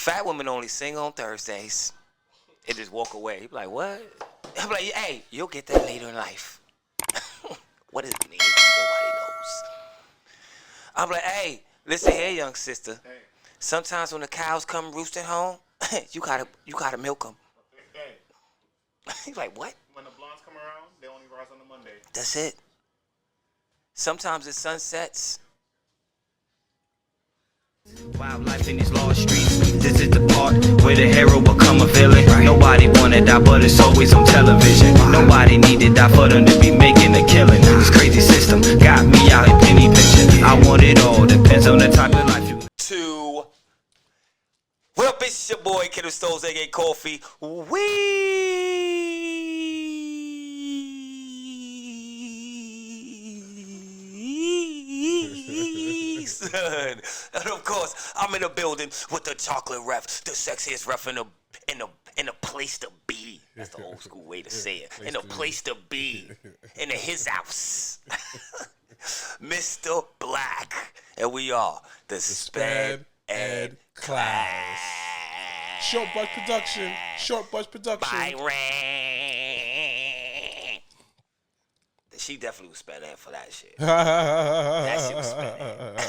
Fat women only sing on Thursdays and just walk away. He be like, what? I'm like, hey, you'll get that later in life. What does it mean? Nobody knows. I'm like, hey, listen here, young sister. Hey. Sometimes when the cows come roosting home, you gotta milk them. Hey. He's like, what? When the blondes come around, they only rise on a Monday. That's it. Sometimes it sunsets. Wildlife in these lost streets. This is the part where the hero become a villain. Nobody wanna die, but it's always on television. Nobody need to die for them to be making a killing. This crazy system got me out in penny pinching. I want it all, depends on the type of life you. What up, it's your boy, Kid of Stoves, aka Kofi. Weedston. And of course, I'm in the building with the chocolate ref, the sexiest ref in the place to be. That's the old school way to say it. In a place to be. In his house. Mr. Black. And we are the Sped Ed Class. Short Bus Production. Short Bus Production. Byron. She definitely was Sped Ed for that shit. That shit was Sped Ed.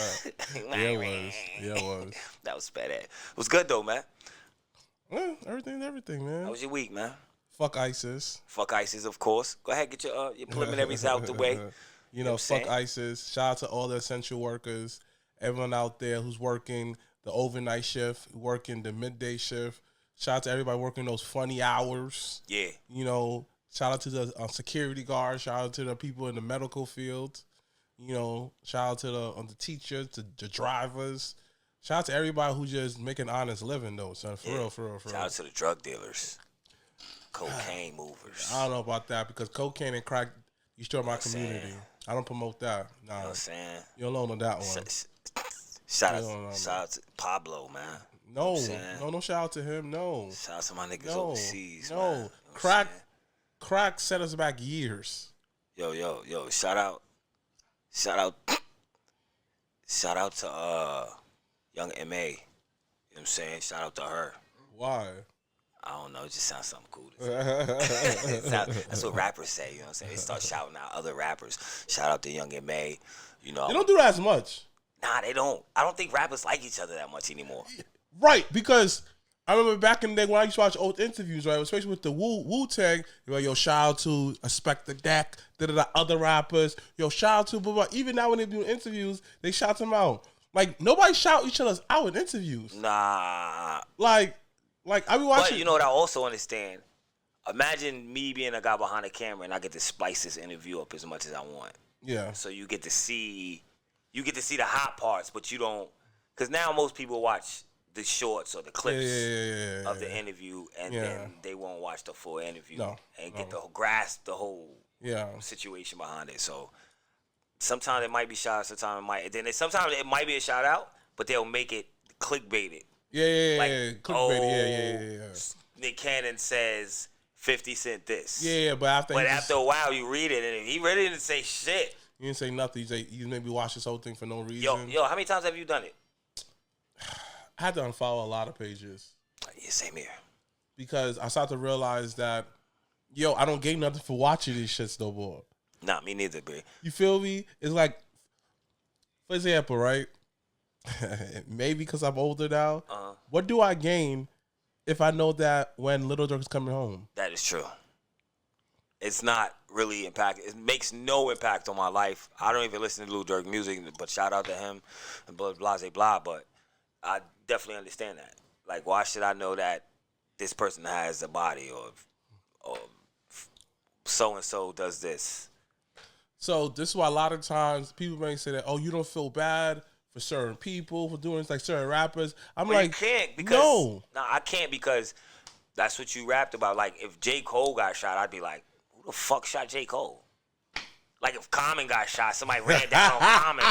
Yeah, it was. Yeah, it was. That was Sped Ed. It was good though, man. Well, everything, man. How was your week, man? Fuck ISIS. Fuck ISIS, of course. Go ahead, get your preliminaries out the way. You know, fuck ISIS. Shout out to all the essential workers, everyone out there who's working the overnight shift, working the midday shift. Shout out to everybody working those funny hours. Yeah. You know, shout out to the security guards. Shout out to the people in the medical field. You know, shout out to the teachers, the drivers. Shout out to everybody who just make an honest living, though, son. For real. Shout out to the drug dealers, cocaine movers. I don't know about that because cocaine and crack destroy my community. I don't promote that. Nah, you know what I'm saying? You don't know that one. Shout out to Pablo, man. No shout out to him. No. Shout out to my niggas overseas. No, man. You know crack set us back years. Yo, shout out to young MA. You know what I'm saying? Shout out to her. Why? I don't know. It just sounds something cool. That's what rappers say. You know what I'm saying? They start shouting out other rappers. Shout out to young MA. You know. They don't do that as much. Nah, they don't. I don't think rappers like each other that much anymore. Right, because I remember back in the day when I used to watch old interviews, right, especially with the Wu-Tang, you're like, yo, shout out to Spectre Deck, other rappers, yo, shout out to blah, blah. Even now when they do interviews, they shout them out. Like, nobody shout each other out in interviews. Nah. Like I be watching. But you know what I also understand? Imagine me being a guy behind the camera and I get to spice this interview up as much as I want. Yeah. So you get to see the hot parts, but you don't, because now most people watch the shorts or the clips of the interview, and then they won't watch the full interview and get the grasp the whole situation behind it. So sometimes it might be shout out, sometimes it might be a shout out, but they'll make it clickbaited. Clickbait, Nick Cannon says 50 Cent this. But after a while you read it and he really didn't say shit. You didn't say nothing. You maybe watch this whole thing for no reason. Yo, how many times have you done it? I had to unfollow a lot of pages. Yeah, same here. Because I started to realize that, I don't gain nothing for watching these shits no more. Nah, me neither, bro. You feel me? It's like, for example, right? Maybe because I'm older now. What do I gain if I know that when Little Dirk is coming home? That is true. It's not really impact. It makes no impact on my life. I don't even listen to Lil Durk music, but shout out to him and blah, blah, blah. But I definitely understand that. Like, why should I know that this person has a body or so-and-so does this? So this is why a lot of times people may say that, oh, you don't feel bad for certain people, for doing like certain rappers. I'm like, you can't because, I can't because that's what you rapped about. Like, if J. Cole got shot, I'd be like, who the fuck shot J. Cole? Like, if Common got shot, somebody ran down on Common.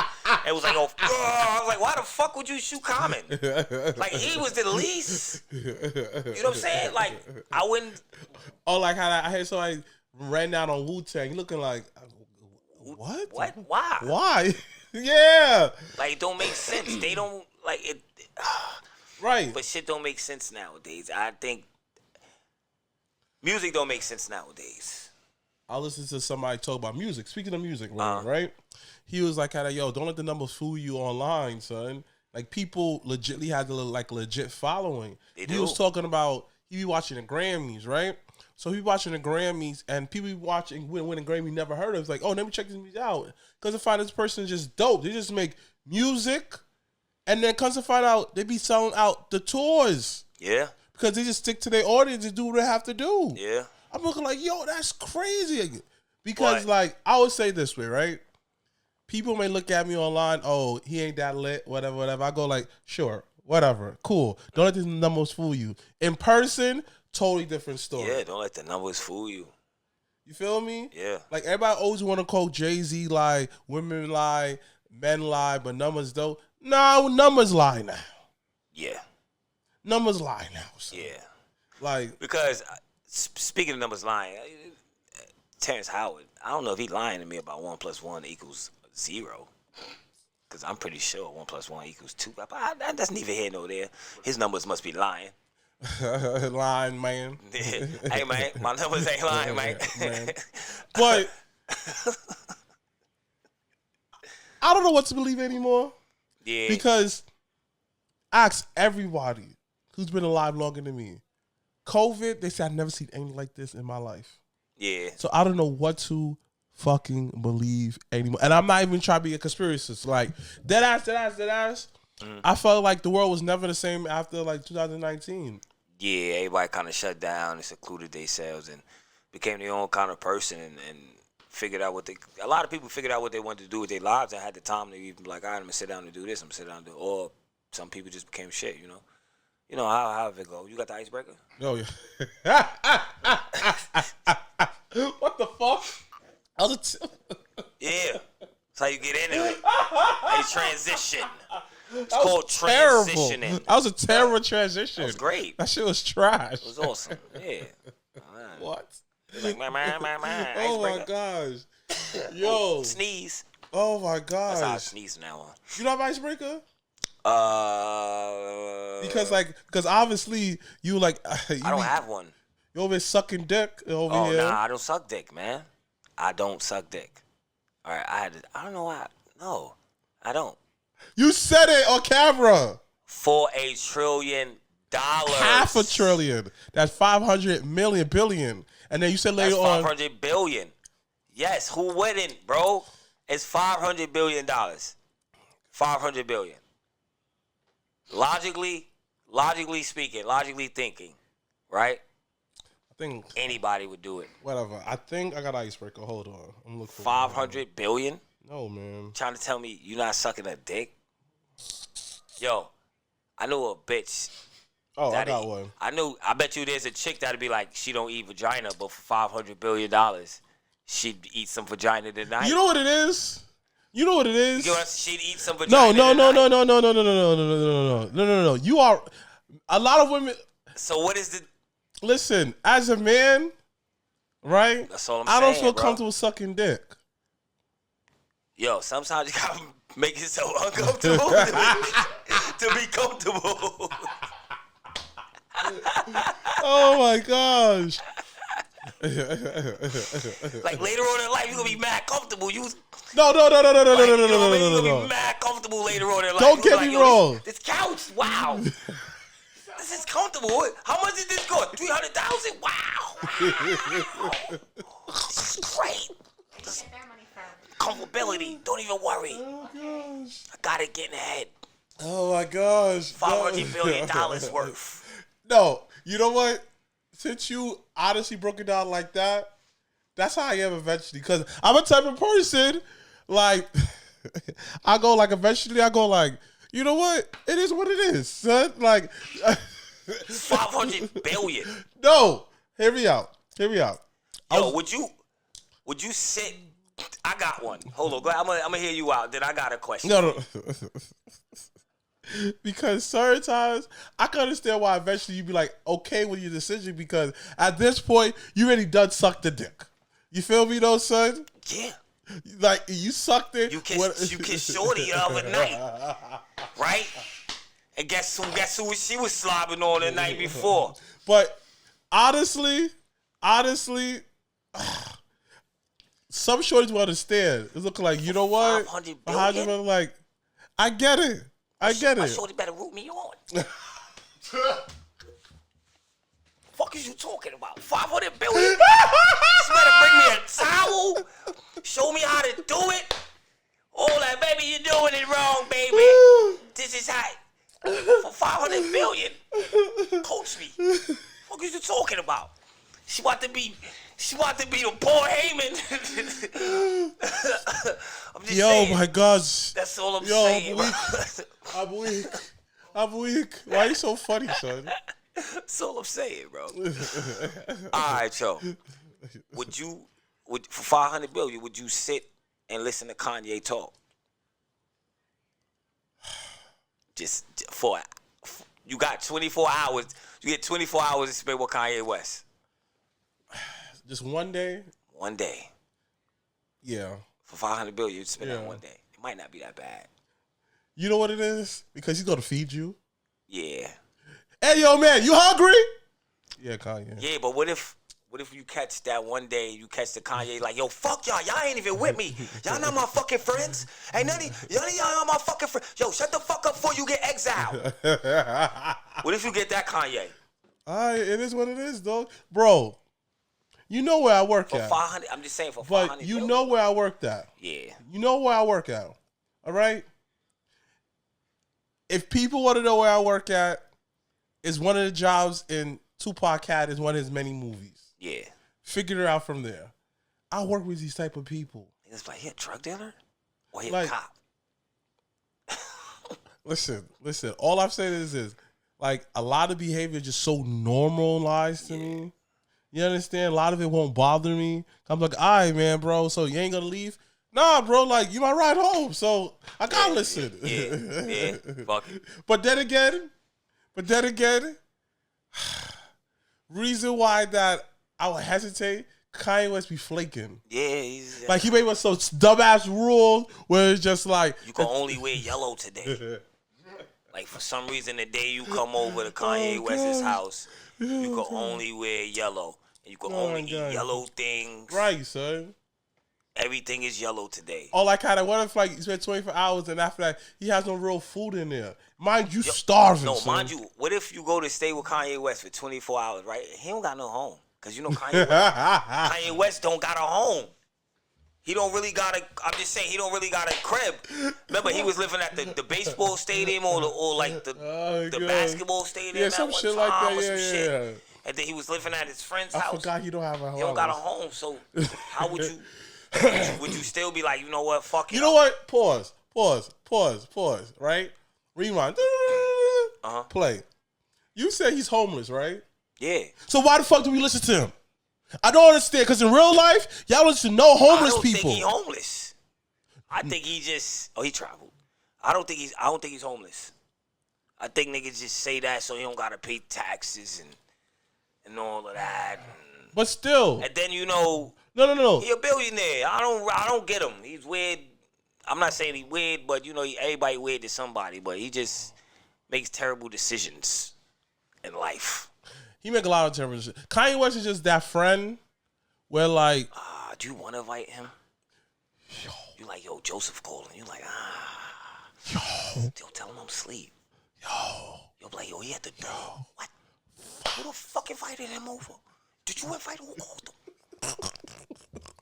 It was like, I was like, why the fuck would you shoot Common? Like, he was the least. You know what I'm saying? Like, I wouldn't. Oh, like how I heard somebody ran down on Wu-Tang looking like, what? What? Why? Why? Yeah. Like, it don't make sense. They don't, like, it. Right. But shit don't make sense nowadays. I think music don't make sense nowadays. I listened to somebody talk about music. Speaking of music, right? He was like, yo, don't let the numbers fool you online, son. Like, people legitly had the legit following. He was talking about, he be watching the Grammys, right? So he be watching the Grammys, and people be watching winning Grammy never heard of. It's like, oh, let me check this music out. Because I find this person just dope. They just make music, and then comes to find out, they be selling out the tours. Yeah. Because they just stick to their audience and do what they have to do. Yeah. I'm looking like, yo, that's crazy. Because, like, I would say this way, right? People may look at me online, oh, he ain't that lit, whatever. I go like, sure, whatever, cool. Don't let the numbers fool you. In person, totally different story. Yeah, don't let the numbers fool you. You feel me? Yeah. Like, everybody always want to quote Jay-Z lie, women lie, men lie, but numbers don't. No, numbers lie now. Yeah. Numbers lie now. So. Yeah. Like, because speaking of numbers lying, Terrence Howard, I don't know if he lying to me about 1 + 1 = 0. Because I'm pretty sure 1 + 1 = 2. But that's neither here nor there. His numbers must be lying. lying, man. Hey, man, my numbers ain't lying, man. But I don't know what to believe anymore. Yeah. Because ask everybody who's been alive longer than me. COVID, they said I've never seen anything like this in my life. Yeah. So I don't know what to fucking believe anymore. And I'm not even trying to be a conspiracist. Like, dead ass. Mm-hmm. I felt like the world was never the same after, like, 2019. Yeah, everybody kind of shut down and secluded themselves and became their own kind of person and figured out a lot of people figured out what they wanted to do with their lives and had the time to even be like, all right, I'm going to sit down and do this, I'm going to sit down and do, or some people just became shit, you know? You know, how it go? You got the icebreaker? Oh, yeah. What the fuck? Yeah. That's how you get into it. How you transition. It's called transitioning. That was a terrible transition. That was great. That shit was trash. It was awesome. Yeah. What? Like, oh, my gosh. Yo. Sneeze. Oh, my gosh. That's how I sneeze from now on. You don't have icebreaker? Because obviously you like I don't have one. You over here sucking dick over here. Oh, nah, I don't suck dick, man. I don't suck dick. All right, I don't know why. No, I don't. You said it on camera. For $1 trillion. Half $1 trillion. That's 500 million billion. And then you said later on 500 billion. Yes, who wouldn't, bro? It's $500 billion. 500 billion. Logically speaking, logically thinking, right? I think anybody would do it. Whatever. I think I got an icebreaker. Hold on. I'm looking for 500 billion? No, man. Trying to tell me you're not sucking a dick? Yo, I knew a bitch. Oh, I got one. I bet you there's a chick that'd be like, she don't eat vagina, but for $500 billion, she'd eat some vagina tonight. You know what it is? You know what it is? She'd eat some vagina. No. No. You are a lot of women. So what is the? Listen, as a man, right? That's all I'm saying. I don't feel bro. comfortable sucking dick. Yo, sometimes you gotta make yourself uncomfortable to be comfortable. Oh my gosh. Like later on in life, you're gonna be mad comfortable. No. You're gonna be mad comfortable later on in life. Don't get me wrong. This couch, wow. This is comfortable. How much did this cost? 300,000. Wow. This is great. Comfortability. Don't even worry. Oh gosh. I got it getting ahead. Oh my gosh. $500 billion worth. No, you know what? Since you honestly broke it down like that, that's how I am eventually. Because I'm a type of person, like, eventually I go like, you know what? It is what it is, son. Like, 500 billion. No, hear me out. Yo, would you sit? I got one. Hold on, I'm gonna hear you out. Then I got a question. No. Because certain times I can understand why eventually you'd be like okay with your decision, because at this point you already done sucked the dick. You feel me though, son? Yeah. Like you sucked it. You kissed Shorty the other night, right? And guess who she was slobbing on the night before? But honestly, some shorties will understand. It's looking like, you know what? 500 billion? Like, I get it. My shorty better root me on. Fuck is you talking about? 500 billion? She better bring me a towel. Show me how to do it. Oh, like, baby, you're doing it wrong, baby. This is how. For 500 billion. Coach me. Fuck is you talking about? She want to be the Paul Heyman. I'm just saying. My gosh. That's all I'm saying. I'm weak. Why are you so funny, son? That's all I'm saying, bro. All right, yo. For 500 billion, would you sit and listen to Kanye talk? Just for you got 24 hours. You get 24 hours to spend with Kanye West. Just one day? One day. Yeah. For 500 billion, you'd spend that one day. It might not be that bad. You know what it is? Because he's gonna feed you. Yeah. Hey, yo, man, you hungry? Yeah, Kanye. Yeah, but what if you catch that one day, you catch the Kanye like, yo, fuck y'all ain't even with me. Y'all not my fucking friends. Ain't none of y'all not my fucking friends. Yo, shut the fuck up before you get exiled. What if you get that Kanye? It is what it is, dog. Bro, you know where I work for at. 500, I'm just saying for 500. But you know where I worked at. Yeah. You know where I work at. All right? If people want to know where I work at, it's one of the jobs in Tupac had is one of his many movies. Yeah. Figure it out from there. I work with these type of people. It's like, he a drug dealer? Or he like, a cop? Listen. All I'm saying is this. Like, a lot of behavior is just so normalized to me. You understand? A lot of it won't bother me. I'm like, all right, man, bro, so you ain't going to leave? Nah, bro, like, you my ride home, so I got to listen. Yeah, fuck it. But then again, reason why that I would hesitate, Kanye West be flaking. Yeah, he's... Like, he made one so dumbass rule where it's just like... You can only wear yellow today. Like, for some reason, the day you come over to Kanye West's house, you can only wear yellow. And you can only eat yellow things. Right, son. Everything is yellow today. Oh, like how that, what if, like, you spend 24 hours and after that, he has no real food in there? Mind you, starving, No, son. mind you, what if you go to stay with Kanye West for 24 hours, right? He don't got no home. Because, you know, Kanye West don't got a home. He don't really got a, I'm just saying, he don't really got a crib. Remember, he was living at the baseball stadium or the basketball stadium yeah, some at one shit time like that. or Yeah, some shit. Yeah. And then he was living at his friend's I house. forgot he don't have a home. He don't got a home, so how would you, would you still be like, you know what, fuck it. You know what? Pause, right? Rewind. Play. You said he's homeless, right? Yeah. So why the fuck do we listen to him? I don't understand, because in real life, y'all listen to no homeless people. I don't think he's homeless. I think he just, he traveled. I don't think he's homeless. I think niggas just say that so he don't gotta pay taxes and all of that. But still. And then, you know, no. He a billionaire. I don't get him. He's weird. I'm not saying he's weird, but you know, everybody weird to somebody, but he just makes terrible decisions in life. He make a lot of terrible shit. Kanye West is just that friend where, like... do you want to invite him? Yo. You like, yo, Joseph calling. You like, Yo, tell him I'm asleep. Yo, like, yo, he at the door. What? Who the fuck invited him over? Did you invite him? Who called him?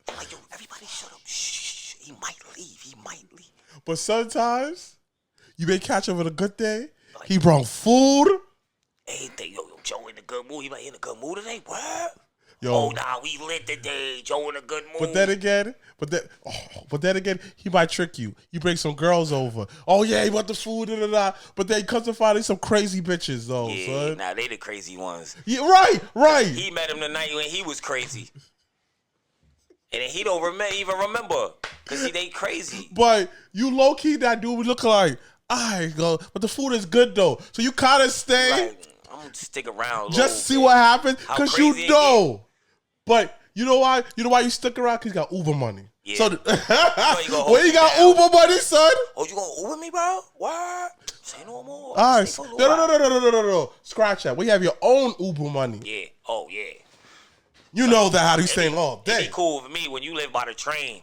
I'm like, yo, everybody shut up. Shh. He might leave. But sometimes, you may catch him with a good day. Like, he brought food. Anything. Yo, Joe in a good mood. He like, in a good mood today? What? Yo. Oh, nah, we lit today. Joe in a good mood. But then again, he might trick you. You bring some girls over. Oh, yeah, he want the food, But then he comes to find some crazy bitches, though, yeah, son. Nah, they the crazy ones. Yeah, right. He met him the night when he was crazy. And then he don't even remember. Because they crazy. But you low-key, that dude would look like, but the food is good, though. So you kind of stay. Like, I'm going to stick around. Just see what happens. Because you know. But you know why? You know why you stuck around? Because you got Uber money. Yeah. So you when you got Uber money, son. Oh, you gonna Uber me, bro? What? Say no more. All right. No. Scratch that. We have your own Uber money. Yeah. Oh, yeah. You know that how you staying all day. It'd be cool with me when you live by the train.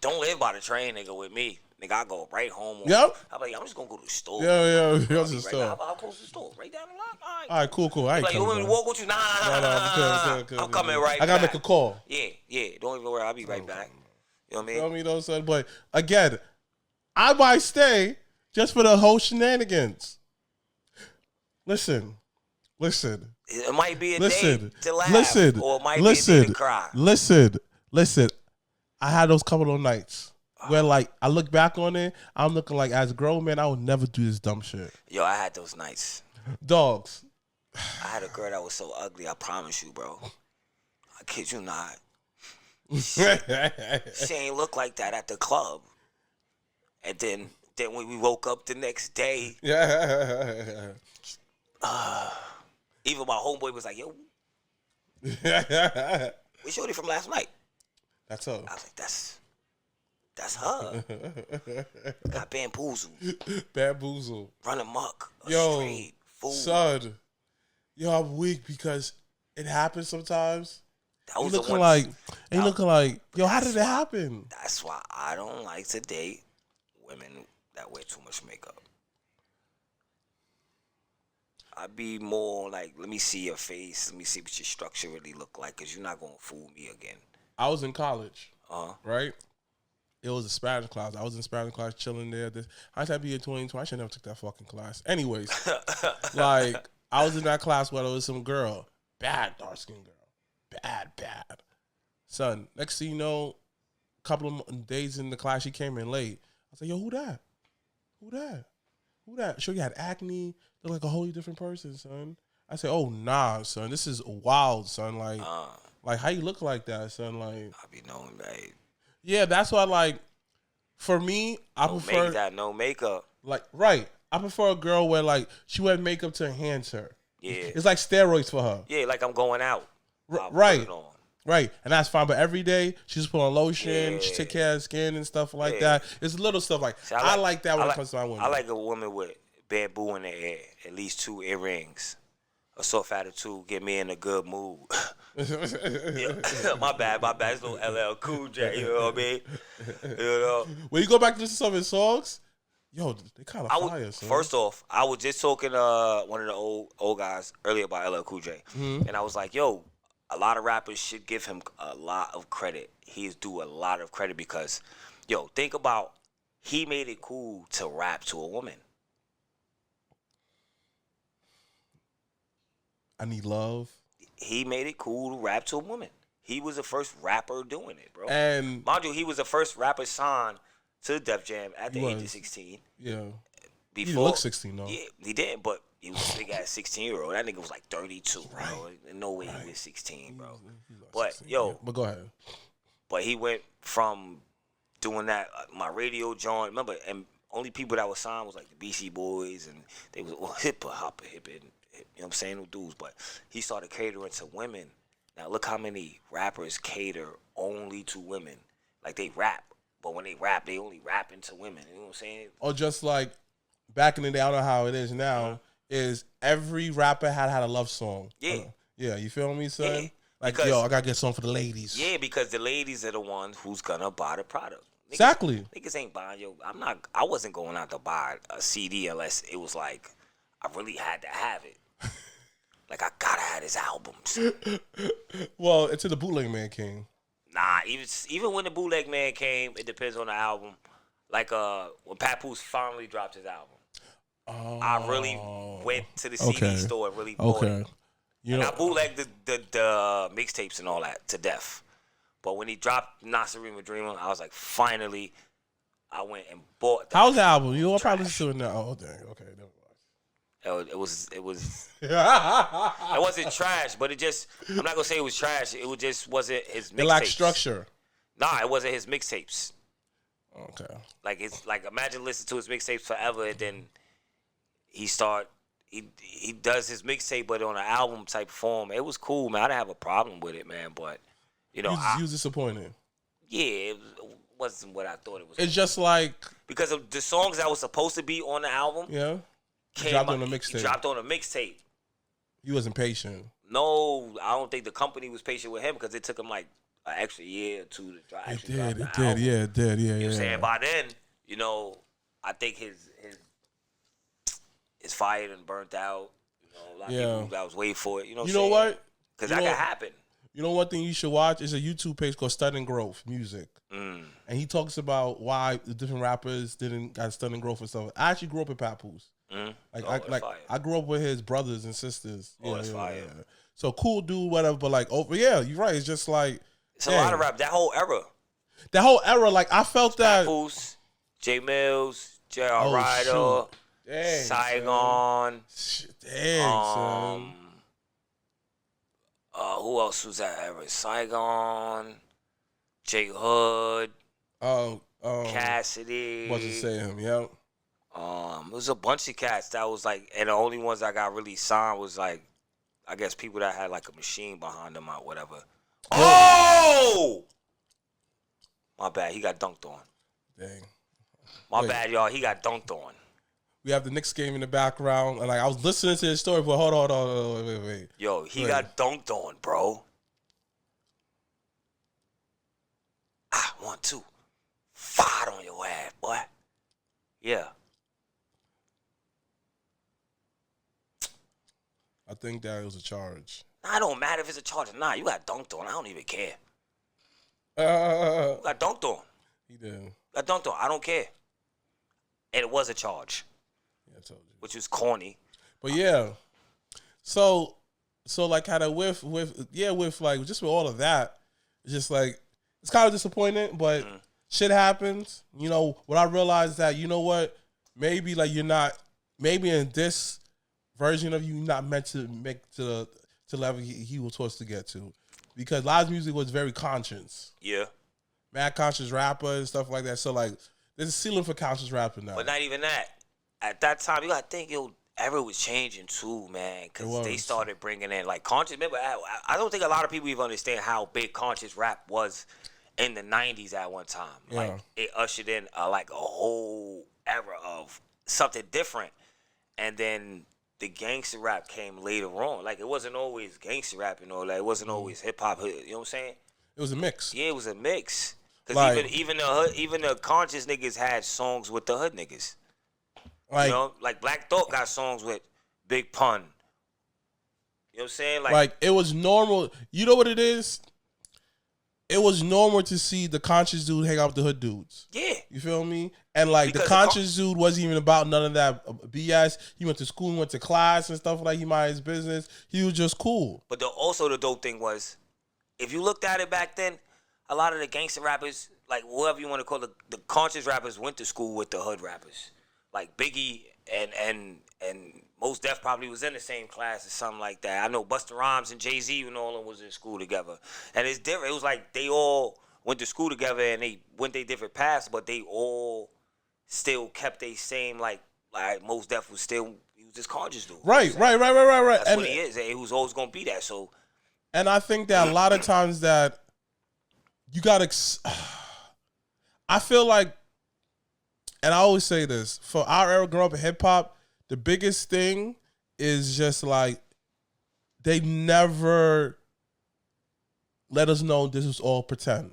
Don't live by the train, nigga, with me. Nigga, I go right home. Yep. I'm like, I'm just going to go to the store. Yeah. Go to the store. I'll close the store. Right down the line. All right, cool. I ain't like, you want me to walk with you? Nah. I'm coming right back. I got to make a call. Yeah. Don't even worry. I'll be right back. You know what I mean? You know what I mean, though, son? But, again, I might stay just for the whole shenanigans. Listen. It might be a day to laugh, or it might be a day to cry. Listen. I had those couple of nights where, like, I look back on it, I'm looking like, as a grown man, I would never do this dumb shit. Yo, I had those nights. Dogs. I had a girl that was so ugly, I promise you, bro. I kid you not. She ain't look like that at the club. And then when we woke up the next day, even my homeboy was like, yo, we shorty from last night. That's her. I was like, that's her. Got bamboozled. Run amok. Straight fool. Son. Yo, I'm weak because it happens sometimes. That was looking like, yo, how did it happen? That's why I don't like to date women that wear too much makeup. I'd be more like, let me see your face. Let me see what your structure really look like, because you're not going to fool me again. I was in college, right? It was a Spanish class. I was in Spanish class chilling there. I had to be in 2020. I should never took that fucking class. Anyways, like, I was in that class where there was some girl, bad dark-skinned girl. Bad. Son, next thing you know, a couple of days in the class, she came in late. I was like, yo, who that? Sure, you had acne. Look like a wholly different person, son. I said, oh, nah, son. This is wild, son. Like, how you look like that, son? Like, I be knowing that. Yeah, that's why, like, for me, I prefer... no makeup. Like, right. I prefer a girl where, like, she wear makeup to enhance her. Yeah. It's like steroids for her. Yeah, like I'm going out. Right. Right. And that's fine. But every day, she just put on lotion. She take care of her skin and stuff like that. It's little stuff like... See, I like that when it comes to my woman. I like a woman with bamboo in her hair. At least 2 earrings. A soft attitude, get me in a good mood. My bad. It's little LL Cool J, you know what I mean? You know? When you go back to listen to some of his songs, yo, they kind of fire, son. First off, I was just talking to one of the old guys earlier about LL Cool J. Mm-hmm. And I was like, yo, a lot of rappers should give him a lot of credit. He's due a lot of credit because, yo, think about, he made it cool to rap to a woman. I need love. He made it cool to rap to a woman. He was the first rapper doing it, bro. And mind you, he was the first rapper signed to Def Jam at the age of 16. Yeah. Before, he looked 16, though. Yeah, he did, but he was a big ass 16-year-old. That nigga was like 32, right. Bro. No way he was 16, bro. But 16, yo. Yeah. But go ahead. But he went from doing that, my radio joint. Remember, and only people that were signed was like the BC Boys, and they was hip hop. You know what I'm saying? No dudes. But he started catering to women. Now look how many rappers cater only to women. Like they rap, but when they rap, they only rapping to women. You know what I'm saying? Or just like back in the day, I don't know how it is now, is every rapper had a love song. Yeah. Yeah, you feel me, son? Yeah. Like, because, yo, I gotta get a song for the ladies. Yeah, because the ladies are the ones who's gonna buy the product. Exactly. Niggas ain't buying, yo. I wasn't going out to buy a CD unless it was like I really had to have it. Like, I gotta have his albums. Well, it's in the Bootleg Man came. Nah, even when the Bootleg Man came, it depends on the album. Like, when Papoose finally dropped his album, I really went to the CD store and really bought it. And I bootlegged the mixtapes and all that to death. But when he dropped Nasarima Dreamer, I was like, finally, I went and bought that. How's the album? You'll probably listen to it now. Oh, dang. Okay, never mind. It was it wasn't trash, but it just, I'm not gonna say it was trash. It just wasn't his mixtapes. It lacked structure. Nah, it wasn't his mixtapes. Okay. Like, it's like, imagine listening to his mixtapes forever, and then he does his mixtape, but on an album type form. It was cool, man. I didn't have a problem with it, man. But you know, you was disappointed. Yeah, wasn't what I thought it was. It's just like because of the songs that was supposed to be on the album. Yeah, dropped on a mixtape. Dropped on a mixtape. He wasn't patient. No, I don't think the company was patient with him because it took him like an extra year or two to drop. It did, yeah, it did, yeah. You know what I'm saying? By then, I think his fired and burnt out. A lot of people that was waiting for it. You know what? Because that could happen. You know one thing you should watch is a YouTube page called Stunning Growth Music. And he talks about why the different rappers didn't got stunning growth and stuff. I actually grew up in Papoose. I grew up with his brothers and sisters. That's fire. Yeah. So cool dude, whatever. But you're right. It's just like it's a lot of rap. That whole era. Like I felt that. Papoose, J Mills, J.R. Ryder, Saigon. Son. Who else was that era? Saigon, J Hood, Cassidy. Wasn't say him, yeah. It was a bunch of cats that was like, and the only ones that got really signed was like, I guess people that had like a machine behind them or whatever. Oh! My bad, he got dunked on. Dang. My bad, y'all, he got dunked on. We have the Knicks game in the background, and I was listening to his story, but hold on, wait. Yo, he got dunked on, bro. 1, 2. Fired on your ass, boy. Yeah. I think that was a charge. It don't matter if it's a charge or not. You got dunked on. I don't even care. You got dunked on. He did. Got dunked on. I don't care. And it was a charge. Yeah, I told you. Which was corny. But yeah. So like kind of with like just with all of that, it's just like it's kind of disappointing, but shit happens. When I realized that, you know what? Maybe like maybe in this version of you not meant to make to the level he was supposed to get to. Because live music was very conscious. Yeah. Mad conscious rapper and stuff like that. So like there's a ceiling for conscious rapping now. But not even that. At that time, you gotta think era was changing too, man. Because they started bringing in like conscious. Remember, I don't think a lot of people even understand how big conscious rap was in the 90s at one time. Yeah. Like it ushered in like a whole era of something different. And then the gangster rap came later on. Like it wasn't always gangster rap, like it wasn't always hip hop. You know what I'm saying? It was a mix. Yeah, it was a mix. Because like, even the conscious niggas had songs with the hood niggas. Like, like Black Thought got songs with Big Pun. You know what I'm saying? Like it was normal. You know what it is? It was normal to see the conscious dude hang out with the hood dudes. Yeah. You feel me? And like because the conscious dude wasn't even about none of that BS. He went to school, went to class and stuff like he minded his business. He was just cool. But also the dope thing was, if you looked at it back then, a lot of the gangster rappers, like whoever you want to call the conscious rappers, went to school with the hood rappers. Like Biggie and Mos Def probably was in the same class or something like that. I know Busta Rhymes and Jay-Z and all of them was in school together. And it's different. It was like they all went to school together and they went their different paths, but they all still kept their same, like Mos Def was this conscious dude. Right. That's and what he is. He was always going to be that. So, and I think that a lot of times that you got to, I feel like, and I always say this, for our era growing up in hip hop, the biggest thing is just like they never let us know this was all pretend.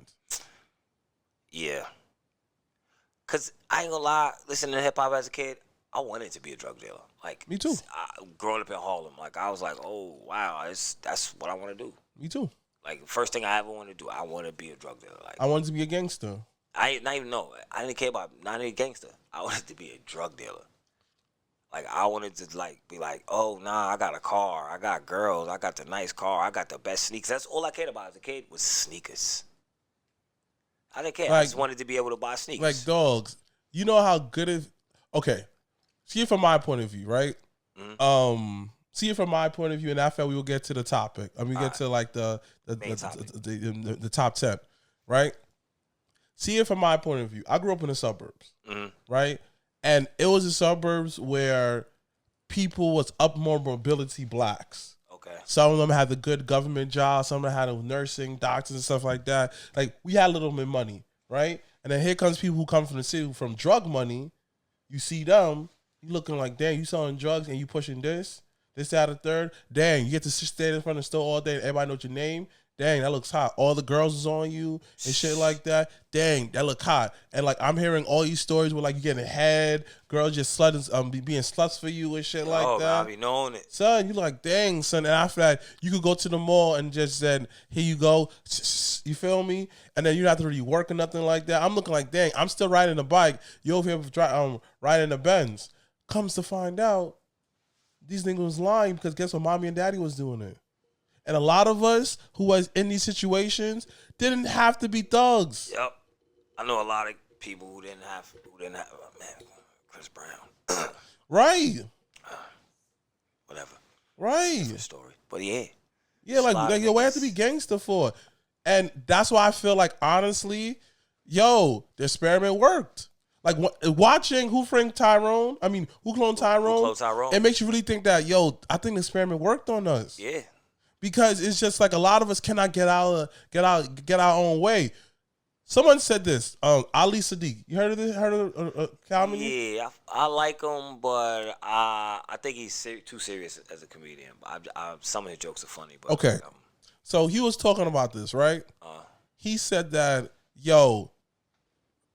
Yeah. Because I ain't gonna lie, listening to hip hop as a kid, I wanted to be a drug dealer. Like me too. Growing up in Harlem, like I was like, oh wow, that's what I want to do. Me too. Like the first thing I ever want to do, I want to be a drug dealer. Like I wanted to be a gangster. I didn't care about not a gangster. I wanted to be a drug dealer. Like I wanted to be like, oh nah, I got a car, I got girls, I got the nice car, I got the best sneakers. That's all I cared about as a kid was sneakers. I didn't care. I just wanted to be able to buy sneakers. Like dogs, you know how good it. Okay, see it from my point of view, right? Mm-hmm. See it from my point of view, and I felt we will get to the topic. I mean, get to like the top 10, right? See it from my point of view. I grew up in the suburbs, right? And it was the suburbs where people was up more mobility blacks. Okay. Some of them had the good government jobs. Some of them had nursing, doctors, and stuff like that. Like we had a little bit of money, right? And then here comes people who come from the city from drug money. You see them, you looking like, dang, you selling drugs and you pushing this, that, the third. Dang, you get to stand in front of the store all day and everybody knows your name. Dang, that looks hot. All the girls is on you and shit like that. Dang, that look hot. And like I'm hearing all these stories where like you getting head, girls just being sluts for you and shit like that. I be knowing it. Son, you like, dang, son. And after that, you could go to the mall and just then, here you go. You feel me? And then you don't have to really work or nothing like that. I'm looking like, dang, I'm still riding a bike. You over here riding the Benz. Comes to find out, these niggas was lying because guess what? Mommy and daddy was doing it. And a lot of us who was in these situations didn't have to be thugs. Yep. I know a lot of people who didn't have man, Chris Brown. Right. Whatever. Right. Different story. But yeah. Yeah, like yo, what have to be gangster for? And that's why I feel like, honestly, yo, the experiment worked. Like watching Who Framed Tyrone, Who Cloned Tyrone, it makes you really think that, yo, I think the experiment worked on us. Yeah. Because it's just like a lot of us cannot get our own way. Someone said this. Ali Sadiq. You heard of this? Heard of comedy? Yeah, I like him, but I think he's too serious as a comedian. Some of his jokes are funny. But okay. So he was talking about this, right? He said that, yo,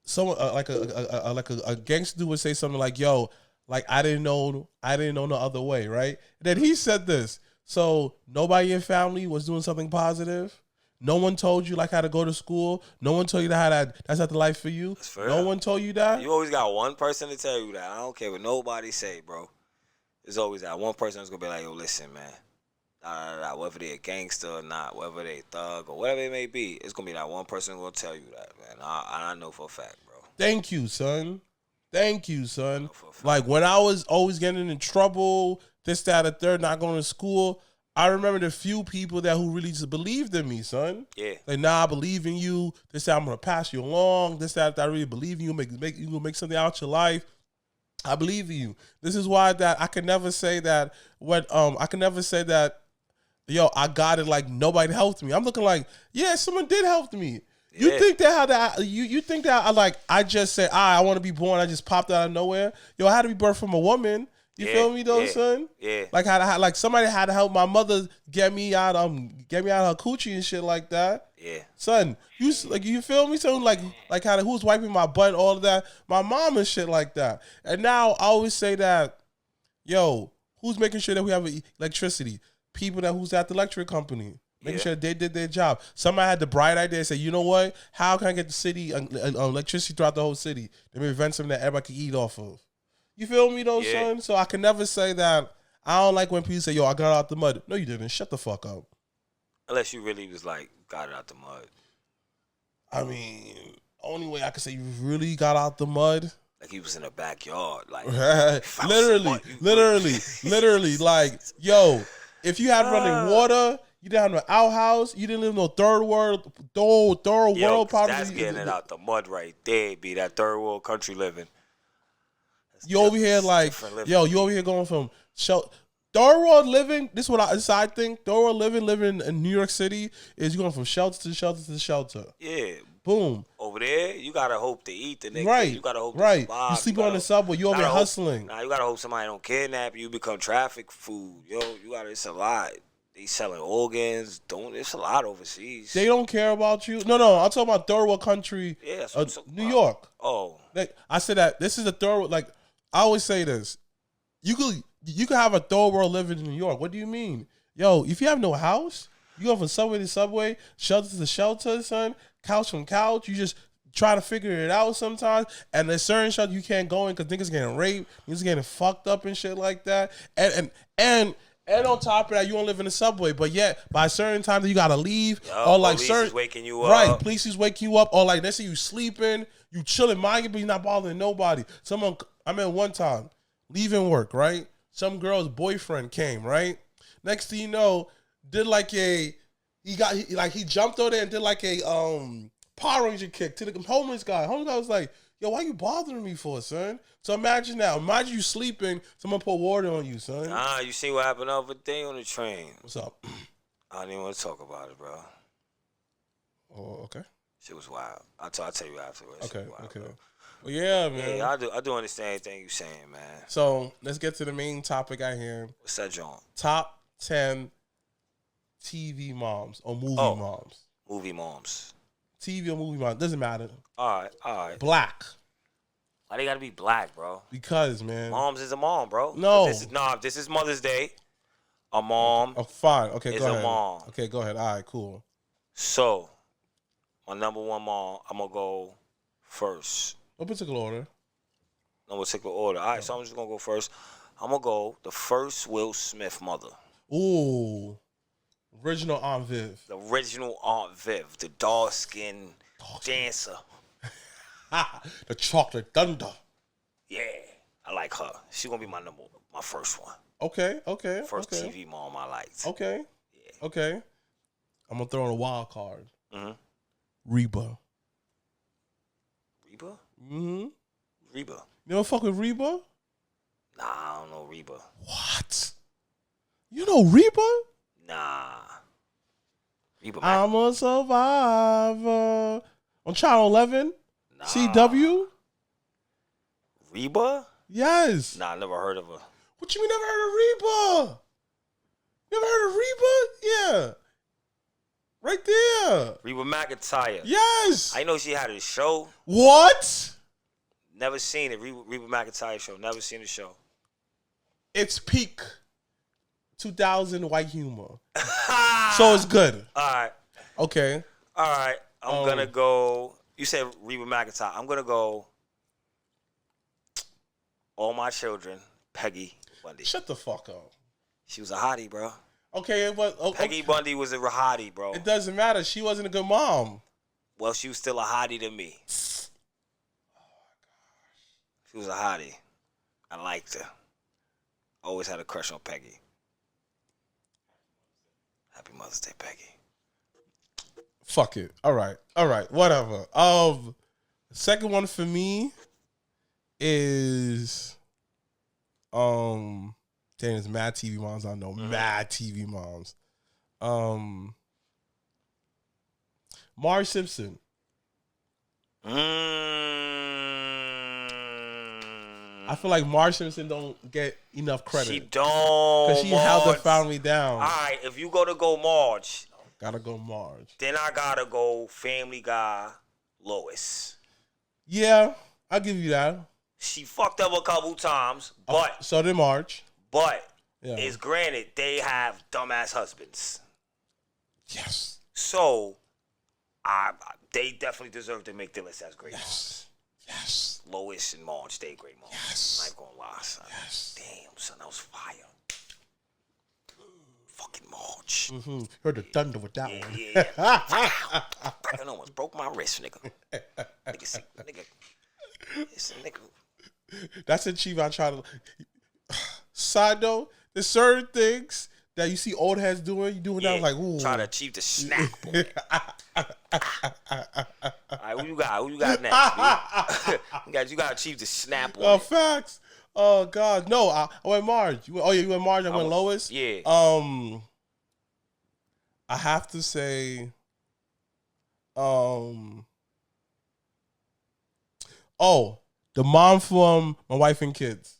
someone like a gangster dude would say something like, yo, like I didn't know no other way, right? And then he said this. So nobody in your family was doing something positive. No one told you like how to go to school. No one told you that's not the life for you. No one told you that. You always got one person to tell you that. I don't care what nobody say, bro. There's always that one person that's gonna be like, yo, listen, man. Whether they a gangster or not, whether they thug or whatever it may be, it's gonna be that one person who will tell you that, man. I know for a fact, bro. Thank you, son. Like when I was always getting in trouble, this, that, the third, not going to school, I remember the few people who really just believed in me, son. Yeah. Like, nah, I believe in you. This, that, I'm going to pass you along. This, that, I really believe in you. You going to make something out your life. I believe in you. This is why that I can never say that yo, I got it like nobody helped me. I'm looking like, yeah, someone did help me. You think that you think that I just said, I want to be born, I just popped out of nowhere. Yo, I had to be birthed from a woman. You feel me though, son? Yeah. Like somebody had to help my mother get me out of her coochie and shit like that. Yeah. Son, you feel me? So like how who's wiping my butt, all of that, my mom and shit like that. And now I always say that, yo, who's making sure that we have electricity? People who's at the electric company. Making sure they did their job. Somebody had the bright idea and say, you know what? How can I get the city electricity throughout the whole city? Let me invent something that everybody can eat off of. You feel me though, son? So I can never say that. I don't like when people say, yo, I got out the mud. No, you didn't. Shut the fuck up. Unless you really was like, got it out the mud. Only way I can say you really got out the mud. Like he was in the backyard. Like literally. Like, yo, if you had running water, you didn't have no outhouse. You didn't live in no third world poverty. That's getting it out the mud right there. Be that third world country living. You over here like, yo, you over here going from third world living. This is what I think. Third world living in New York City is you going from shelter to shelter to shelter. Yeah. Boom. Over there, you gotta hope to eat the next right. day. You gotta hope to survive. You sleep on the subway. You over here hustling. You gotta hope somebody don't kidnap you. Become traffic food. Yo, it's a lot. They selling organs. It's a lot overseas. They don't care about you. No. I'm talking about third world country. Yeah, New York. Oh, like I said that this is a third world. Like I always say this. You could have a third world living in New York. What do you mean, yo? If you have no house, you go from subway to subway, shelter to shelter, son. Couch from couch. You just try to figure it out sometimes. And there's certain shelter you can't go in because niggas getting raped, niggas getting fucked up and shit like that. And on top of that, you don't live in the subway, but yet by a certain time you gotta leave, or like police certain is waking you up. Right, police is waking you up, or like let's say you sleeping, you chilling, mind, but you're not bothering nobody. One time leaving work, right? Some girl's boyfriend came, right? Next thing you know, did like he jumped over there and did like a Power Ranger kick to the homeless guy. Homeless guy was like, yo, why you bothering me for, son? So imagine you sleeping, someone put water on you, son. Nah, you see what happened the other day on the train. What's up? I don't even want to talk about it, bro. Oh, okay. Shit was wild. I'll tell you afterwards. Okay, wild, okay. Bro. Well, yeah, man. Yeah, I do understand everything you saying, man. So let's get to the main topic I hear. What's that, John? Top 10 TV moms or movie moms. Movie moms. TV or movie moms. Doesn't matter. All right. Black. Why they gotta be black, bro? Because, man. Moms is a mom, bro. No. This is Mother's Day. A mom. Oh, fine. Okay, is go ahead. a mom. Okay, go ahead. All right, cool. So, my number one mom, I'm gonna go first. No particular order. No particular order. All right, so I'm just gonna go first. I'm gonna go the first Will Smith mother. Ooh. Original Aunt Viv. The original Aunt Viv, the dark-skinned dancer. The chocolate thunder. Yeah, I like her. She gonna be my first one. Okay. First TV mom I liked. Okay. Yeah. Okay. I'm gonna throw in a wild card. Mm-hmm. Reba. Reba? Mm-hmm. Reba. You don't fuck with Reba? Nah, I don't know Reba. What? You know Reba? Nah. Reba. I'm a survivor. On Channel 11? Nah. CW? Reba? Yes. Nah, I never heard of her. What you mean never heard of Reba? You never heard of Reba? Yeah. Right there. Reba McEntire. Yes. I know she had a show. What? Never seen it. Reba McEntire show. Never seen the show. It's peak 2000 white humor. So it's good. All right. Okay. All right. I'm going to go. You said Reba McEntire. I'm going to go All My Children, Peggy Bundy. Shut the fuck up. She was a hottie, bro. Okay, but Peggy Bundy was a hottie, bro. It doesn't matter. She wasn't a good mom. Well, she was still a hottie to me. She was a hottie. I liked her. Always had a crush on Peggy. Happy Mother's Day, Peggy. Fuck it. All right. Whatever. Second one for me is there's mad TV moms I know. Mm-hmm. Mad TV moms. Marge Simpson. I feel like Marge Simpson don't get enough credit. She don't. Because she held the family down. All right, if you go Marge. Gotta go Marge. Then I gotta go Family Guy Lois. Yeah, I'll give you that. She fucked up a couple times, but so did Marge. But yeah. It's granted they have dumbass husbands. Yes. So they definitely deserve to make the list as great moms. Yes. Lois and Marge, they great moms. Yes. I'm not gonna lie, son. Yes. Damn, son, that was fire. Fucking Marge. Mm-hmm. Heard the thunder with that one. Yeah. I almost broke my wrist, nigga. Nigga. It's a nigga. That's a chief I try to. Side note, there's certain things that you see old heads doing. You doing that like, ooh. Try to achieve the snap. All right, who you got next? you got to achieve the snap. Facts. Oh God, no. I went Marge. You went Marge. I went Lois. Yeah. I have to say, the mom from My Wife and Kids.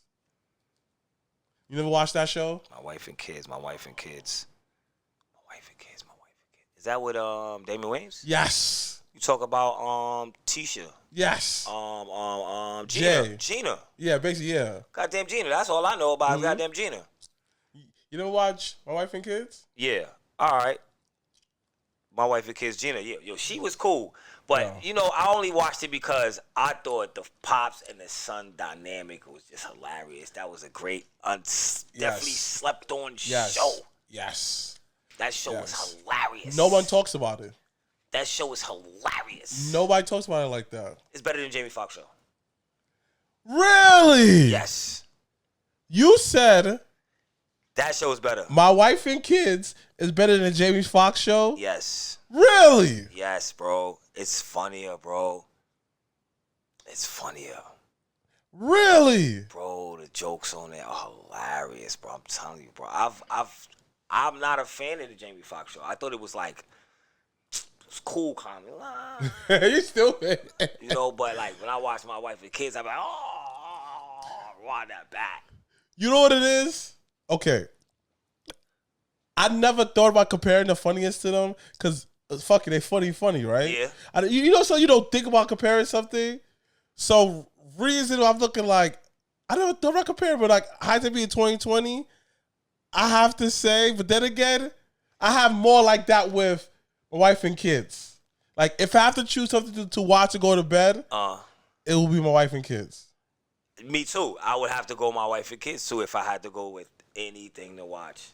You never watched that show? My Wife and Kids. Is that with Damon Wayans? Yes. You talk about Tisha. Yes. Gina. Yeah, basically, yeah. Goddamn Gina. That's all I know about goddamn Gina. You never watch My Wife and Kids? Yeah. All right. My Wife and Kids, Gina. Yeah, yo, she was cool. But, I only watched it because I thought the pops and the son dynamic was just hilarious. That was a great, definitely slept on show. Yes. That show was hilarious. No one talks about it. That show was hilarious. Nobody talks about it like that. It's better than Jamie Foxx show. Really? Yes. You said that show is better. My Wife and Kids is better than Jamie Foxx show? Yes. Really? Yes, bro. It's funnier, bro. Really? Bro, the jokes on there are hilarious, bro. I'm telling you, bro. I'm not a fan of the Jamie Foxx show. I thought it was like It's cool comedy. You stupid. You know, but like when I watch my wife and kids, I'm like, oh, wind that back. You know what it is? Okay. I never thought about comparing the funniest to them because fuck it, they funny, right? Yeah. You know, so you don't think about comparing something. So reason I'm looking like I don't thought about comparing, but like High to be in 2020, I have to say. But then again, I have more like that with my wife and kids. Like if I have to choose something to watch and go to bed, it will be my wife and kids. Me too. I would have to go with my wife and kids too if I had to go with anything to watch.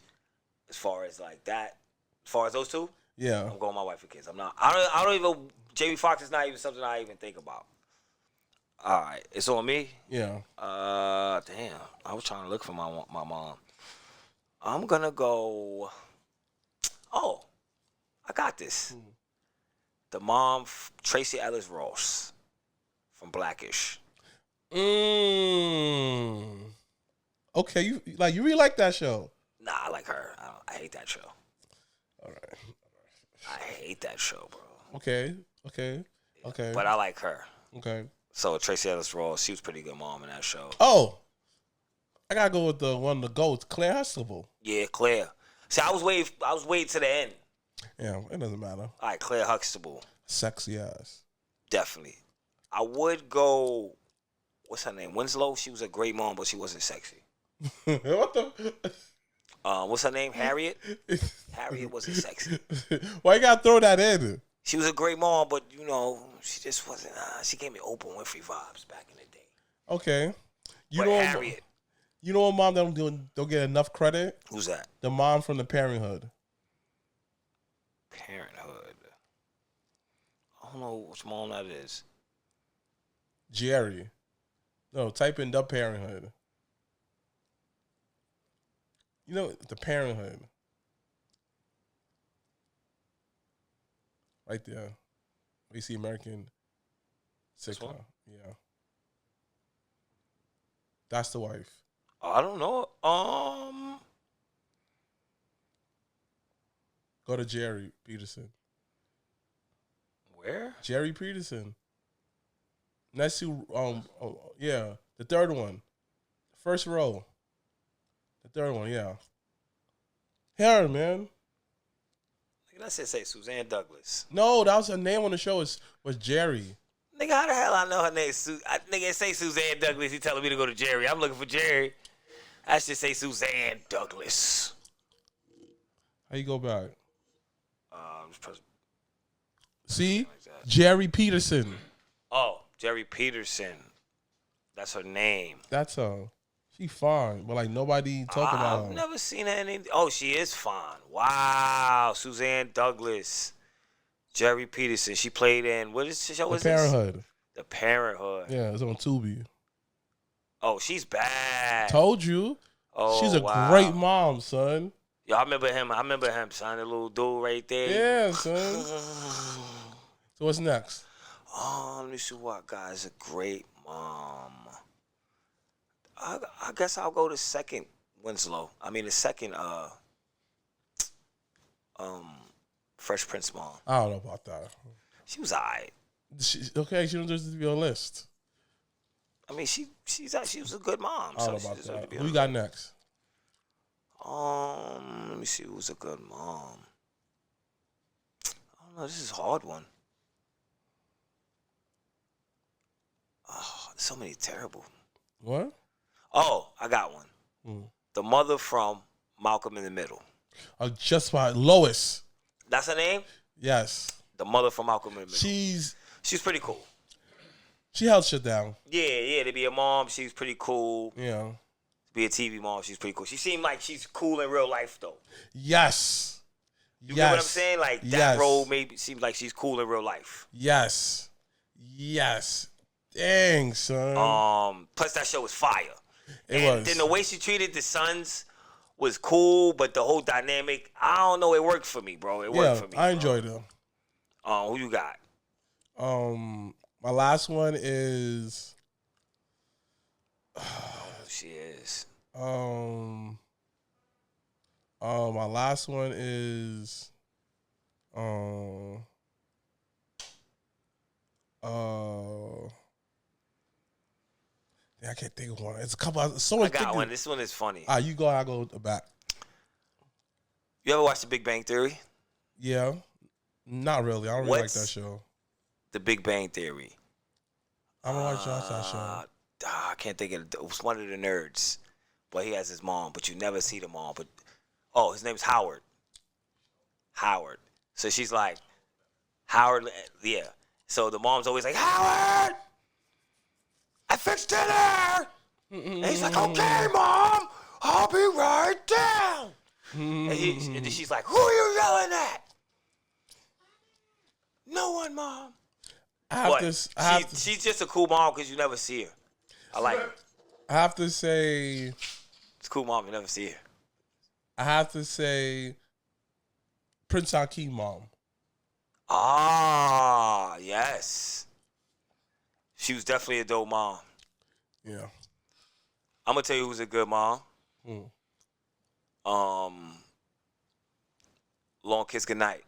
As far as like that, as far as those two, yeah, I'm going with my wife and kids. I'm not. I don't even. Jamie Foxx is not even something I even think about. All right, it's on me. Yeah. Damn. I was trying to look for my mom. I'm gonna go. Oh, I got this. The mom, Tracy Ellis Ross, from Blackish. Okay, you really like that show? Nah, I like her. I hate that show. All right. I hate that show, bro. Okay. But I like her. Okay. So Tracy Ellis Ross, she was pretty good mom in that show. Oh, I gotta go with the one of the goats, Claire Huxtable. Yeah, Claire. See, I was waiting to the end. Yeah, it doesn't matter. All right, Claire Huxtable. Sexy ass. Definitely. I would go. What's her name? Winslow. She was a great mom, but she wasn't sexy. What the? What's her name? Harriet. Harriet wasn't sexy. Why you gotta throw that in? She was a great mom, but you know, she just wasn't. She gave me Oprah Winfrey vibes back in the day. Okay. Harriet. You know what mom don't get enough credit? Who's that? The mom from the Parenthood. Parenthood. I don't know which mom that is. Jerry. No, type in the Parenthood. You know the Parenthood. Right there. We see American sitcom. Yeah. That's the wife. I don't know. Go to Jerry Peterson. Where? Jerry Peterson. Next to yeah, the third one. First row. The third one, yeah. Her, man. Let's just say Suzanne Douglas. No, that was her name on the show was Jerry. Nigga, how the hell I know her name? Nigga, say Suzanne Douglas. He telling me to go to Jerry. I'm looking for Jerry. I should say Suzanne Douglas. How you go back? Just press. See? Like Jerry Peterson. Oh, Jerry Peterson. That's her name. That's her. She fine, but like nobody talk about her. I've never seen her in any. Oh, she is fine. Wow, Suzanne Douglas. Jerry Peterson. She played in what is the show? The Parenthood. The Parenthood. Yeah, it's on Tubi. Oh, she's bad. Told you. Oh, she's a great mom, son. Yo, I remember him, son. The little dude right there. Yeah, son. So what's next? Let me see what guy is a great mom. I guess I'll go to second Winslow. I mean the second Fresh Prince mom. I don't know about that. She was alright. She don't just be on a list. I mean she was a good mom. I don't know about that. Who you got next? Let me see who's a good mom. I don't know, this is a hard one. Oh, so many terrible. What? Oh, I got one. The mother from Malcolm in the Middle. Just by Lois. That's her name? Yes. The mother from Malcolm in the Middle. She's pretty cool. She held shit down. Yeah. To be a mom, she's pretty cool. Yeah. To be a TV mom, she's pretty cool. She seemed like she's cool in real life, though. Yes. You get what I'm saying? Like, that role maybe seems like she's cool in real life. Yes. Dang, son. Plus, that show was fire. It was. Then the way she treated the sons was cool, but the whole dynamic, I don't know, it worked for me, bro. It worked for me. I enjoyed it. Who you got? My last one is. She is. My last one is. I can't think of one. It's a couple. So I got one. This one is funny. You go. I go back. You ever watch The Big Bang Theory? Yeah, not really. I don't really like that show. The Big Bang Theory. I don't watch that show. I can't think of it. It was one of the nerds, but he has his mom. But you never see the mom. But his name's Howard. Howard. So she's like, Howard. Yeah. So the mom's always like, Howard, I fixed dinner. And he's like, okay, Mom, I'll be right down. And then she's like, who are you yelling at? No one, Mom. She's just a cool mom because you never see her. I like her. I have to say, it's a cool mom. You never see her. I have to say, Prince Hakeem mom. Ah, yes. She was definitely a dope mom. Yeah. I'm gonna tell you who's a good mom. Long Kiss Goodnight.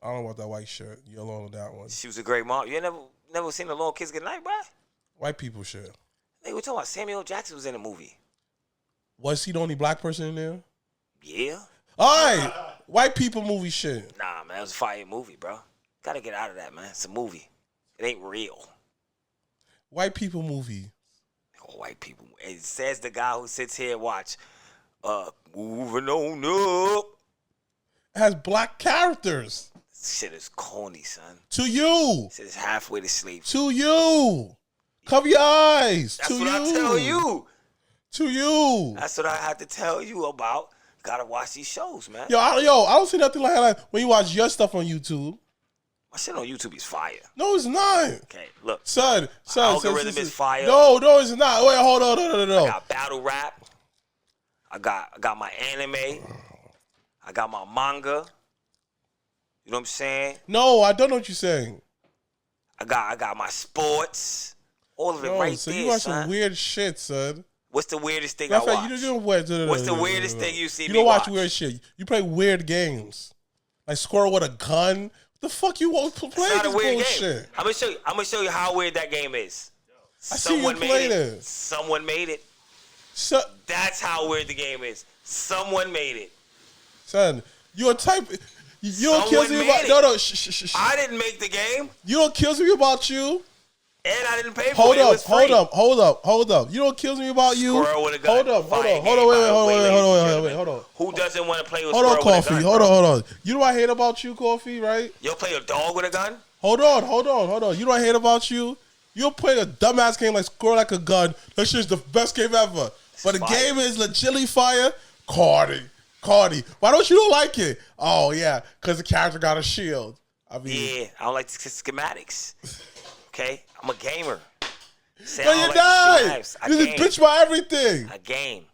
I don't know about that white shirt. You're alone with that one. She was a great mom. You never seen a Long Kiss Goodnight, bro? White people shit. They were talking about Samuel L. Jackson was in the movie. Was he the only black person in there? Yeah. All right. White people movie shit. Nah, man, it was a fire movie, bro. Gotta get out of that, man. It's a movie. It ain't real. White people movie. White people. It says the guy who sits here and watch Moving On Up. It has black characters. This shit is corny, son. To you. This shit is halfway to sleep. To you. Cover your eyes. That's to what you. I tell you. To you. That's what I have to tell you about. Gotta watch these shows, man. I don't see nothing like when you watch your stuff on YouTube. My shit on YouTube is fire. No, it's not. Okay, look. Son. Algorithm is fire. No, it's not. Wait, hold on. No. I got battle rap. I got my anime. I got my manga. You know what I'm saying? No, I don't know what you're saying. I got my sports. All of it right so there, you watch son. some weird shit, son. What's the weirdest thing I watch? What's the weirdest thing you see me watch? You don't watch weird shit. You play weird games. Like squirrel with a gun. What the fuck you want to play this bullshit? I'm gonna show you how weird that game is. Someone made it. Someone made it. So, that's how weird the game is. Someone made it. Son, you're a type. You don't kill me about. No. Shh. I didn't make the game. You don't kill me about you. And I didn't pay for it. Hold up. You don't kill me about you. Squirrel with a gun. Hold on. Who doesn't want to play with squirrel with a gun? Hold on. You know what I hate about you, Kofi, right? You'll play a dog with a gun? Hold on. You know what I hate about you? You'll play a dumbass game like Squirrel Like a Gun. That shit's the best game ever. But the game is legitly fire. Cardi. Why don't you like it? Oh, yeah, because the character got a shield. I don't like the schematics. Okay? I'm a gamer. No, you're not. You're the bitch by everything. A game.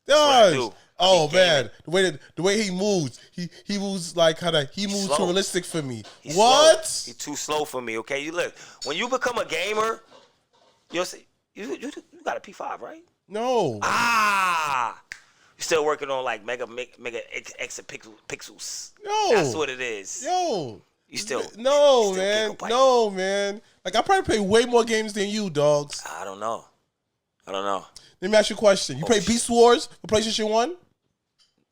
Does. Oh man, the way he moves, he moves like he moves too realistic for me. He's what? Slow. He's too slow for me. Okay, you look. When you become a gamer, you'll see. You got a P5, right? No. You still working on like mega extra pixels. Yo, that's what it is. Yo, you still no man. Like I probably play way more games than you, dogs. I don't know. Let me ask you a question. You play Beast Wars for PlayStation 1?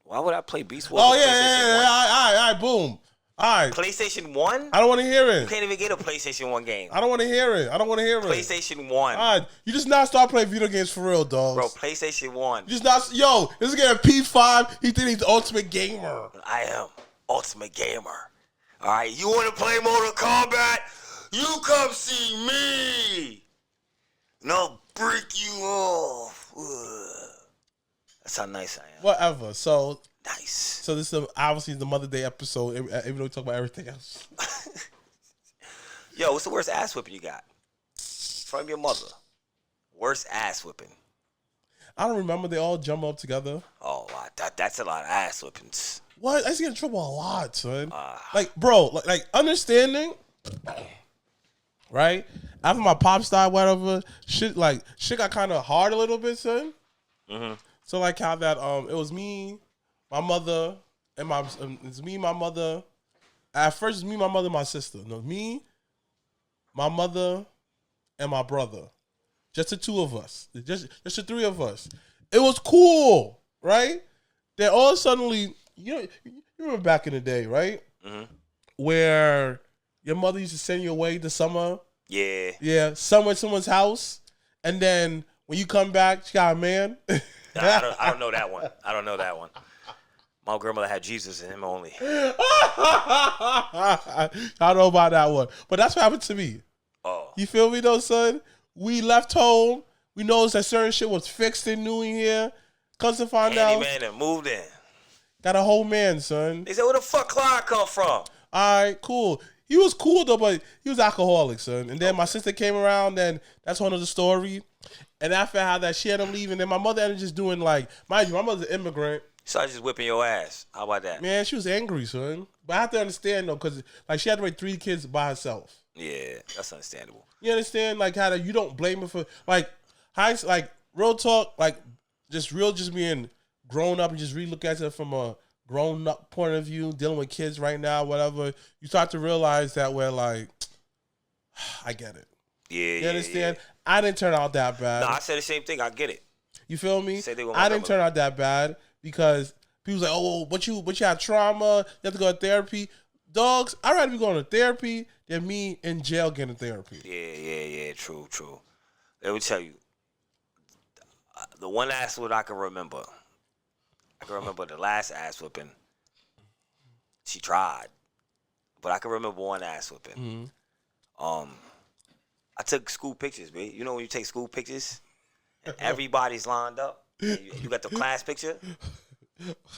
Why would I play Beast Wars? Oh yeah. All right, boom. All right. PlayStation 1? I don't want to hear it. You can't even get a PlayStation 1 game. I don't want to hear it. PlayStation 1. All right. You just not start playing video games for real, dogs. Bro, PlayStation 1. You just not. Yo, this is getting P5. He think he's the ultimate gamer. I am ultimate gamer. All right. You want to play Mortal Kombat? You come see me. And I'll break you off. That's how nice I am. Whatever. So nice. So this is obviously the Mother Day episode, even though we talk about everything else. Yo, what's the worst ass whipping you got from your mother? Worst ass whipping. I don't remember. They all jump up together. Oh, that's a lot of ass whippings. What? I used to get in trouble a lot, son. Like, bro, like understanding, right? After my pop star, whatever, shit got kind of hard a little bit, son. Mm-hmm. So like how that it was me, my mother, and it's me, my mother. At first, it's me, my mother, my sister. No, me, my mother, and my brother. Just the two of us. Just the three of us. It was cool, right? Then all suddenly, you remember back in the day, right? Mm-hmm. Where your mother used to send you away to summer. Yeah. Yeah, somewhere at someone's house. And then when you come back, she got a man. I don't know that one. I don't know that one. My grandmother had Jesus and him only. I don't know about that one. But that's what happened to me. Oh. You feel me though, son? We left home. We noticed that certain shit was fixed and new in here. Comes to find out. Man and moved in. Got a whole man, son. They said, where the fuck Clyde come from? All right, cool. He was cool though, but he was alcoholic, son. And then my sister came around, and that's one of the story. And after how that she had him leaving, then my mother ended just doing like, mind you, my mother's an immigrant. So I just whipping your ass. How about that? Man, she was angry, son. But I have to understand though, because like she had to raise 3 kids by herself. Yeah, that's understandable. You understand, like how that you don't blame her for like real talk, like just being grown up and just really look at it from a grown up point of view, dealing with kids right now, whatever. You start to realize that we're like, I get it. Yeah, you understand? Yeah. I didn't turn out that bad. No, I said the same thing. I get it. You feel me? I didn't turn out that bad because people's like, oh, well, but you had trauma. You have to go to therapy. Dogs, I'd rather be going to therapy than me in jail getting therapy. Yeah. True. Let me tell you, the one ass whip I can remember. I can remember the last ass whipping. She tried, but I can remember one ass whipping. Mm-hmm. I took school pictures, man. You know when you take school pictures, and everybody's lined up. And you got the class picture.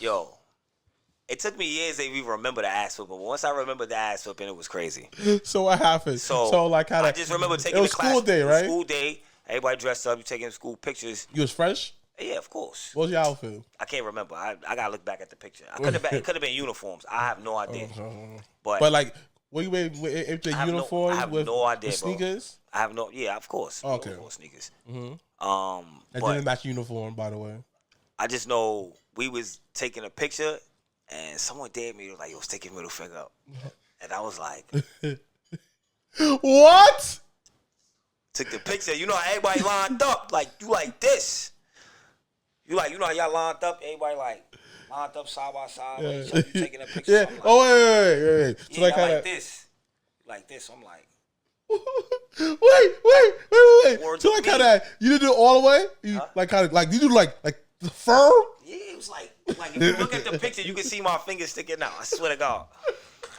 Yo, it took me years to even remember the ass whipping. But once I remembered the ass whipping, it was crazy. So what happened? So like how I just remember taking it was the class. School day, right? School day. Everybody dressed up. You taking school pictures. You was fresh? Yeah, of course. What was your outfit? I can't remember. I gotta look back at the picture. It could have been uniforms. I have no idea. But like, what you wear if the uniform? I have no idea, with sneakers? Bro. I have no. Yeah, of course. Okay. Sneakers. Mm-hmm. That didn't match uniform, by the way. I just know we was taking a picture, and someone dared me. They was like, "Yo, stick your middle finger up," and I was like, "What?" Took the picture. You know how everybody lined up, like you like this. You know how y'all lined up. Everybody like lined up side by side. Yeah. Like, you taking a picture. Yeah. Like, oh wait. So yeah, like this. Like this. I'm like. Wait. Words So like how that you didn't do it all the way? You like kind of like you do like the firm? Yeah, it was like if you look at the picture, you can see my fingers sticking out. I swear to God.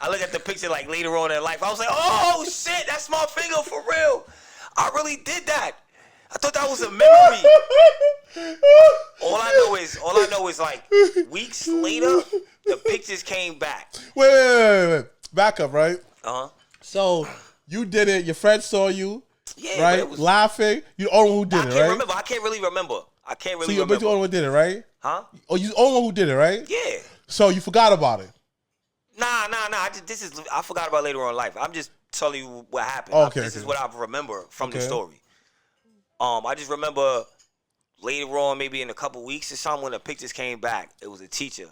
I look at the picture like later on in life. I was like, oh shit, that's my finger for real. I really did that. I thought that was a memory. All I know is like weeks later, the pictures came back. Wait. Back up, right? So you did it. Your friend saw you. Yeah, right? Laughing. You the only one who did it, right? Remember. I can't really remember. But you the only one who did it, right? Huh? Oh, you the only one who did it, right? Yeah. So you forgot about it. Nah. I forgot about later on in life. I'm just telling you what happened. Okay. This is what I remember from the story. I just remember later on, maybe in a couple weeks or something, when the pictures came back, it was a teacher.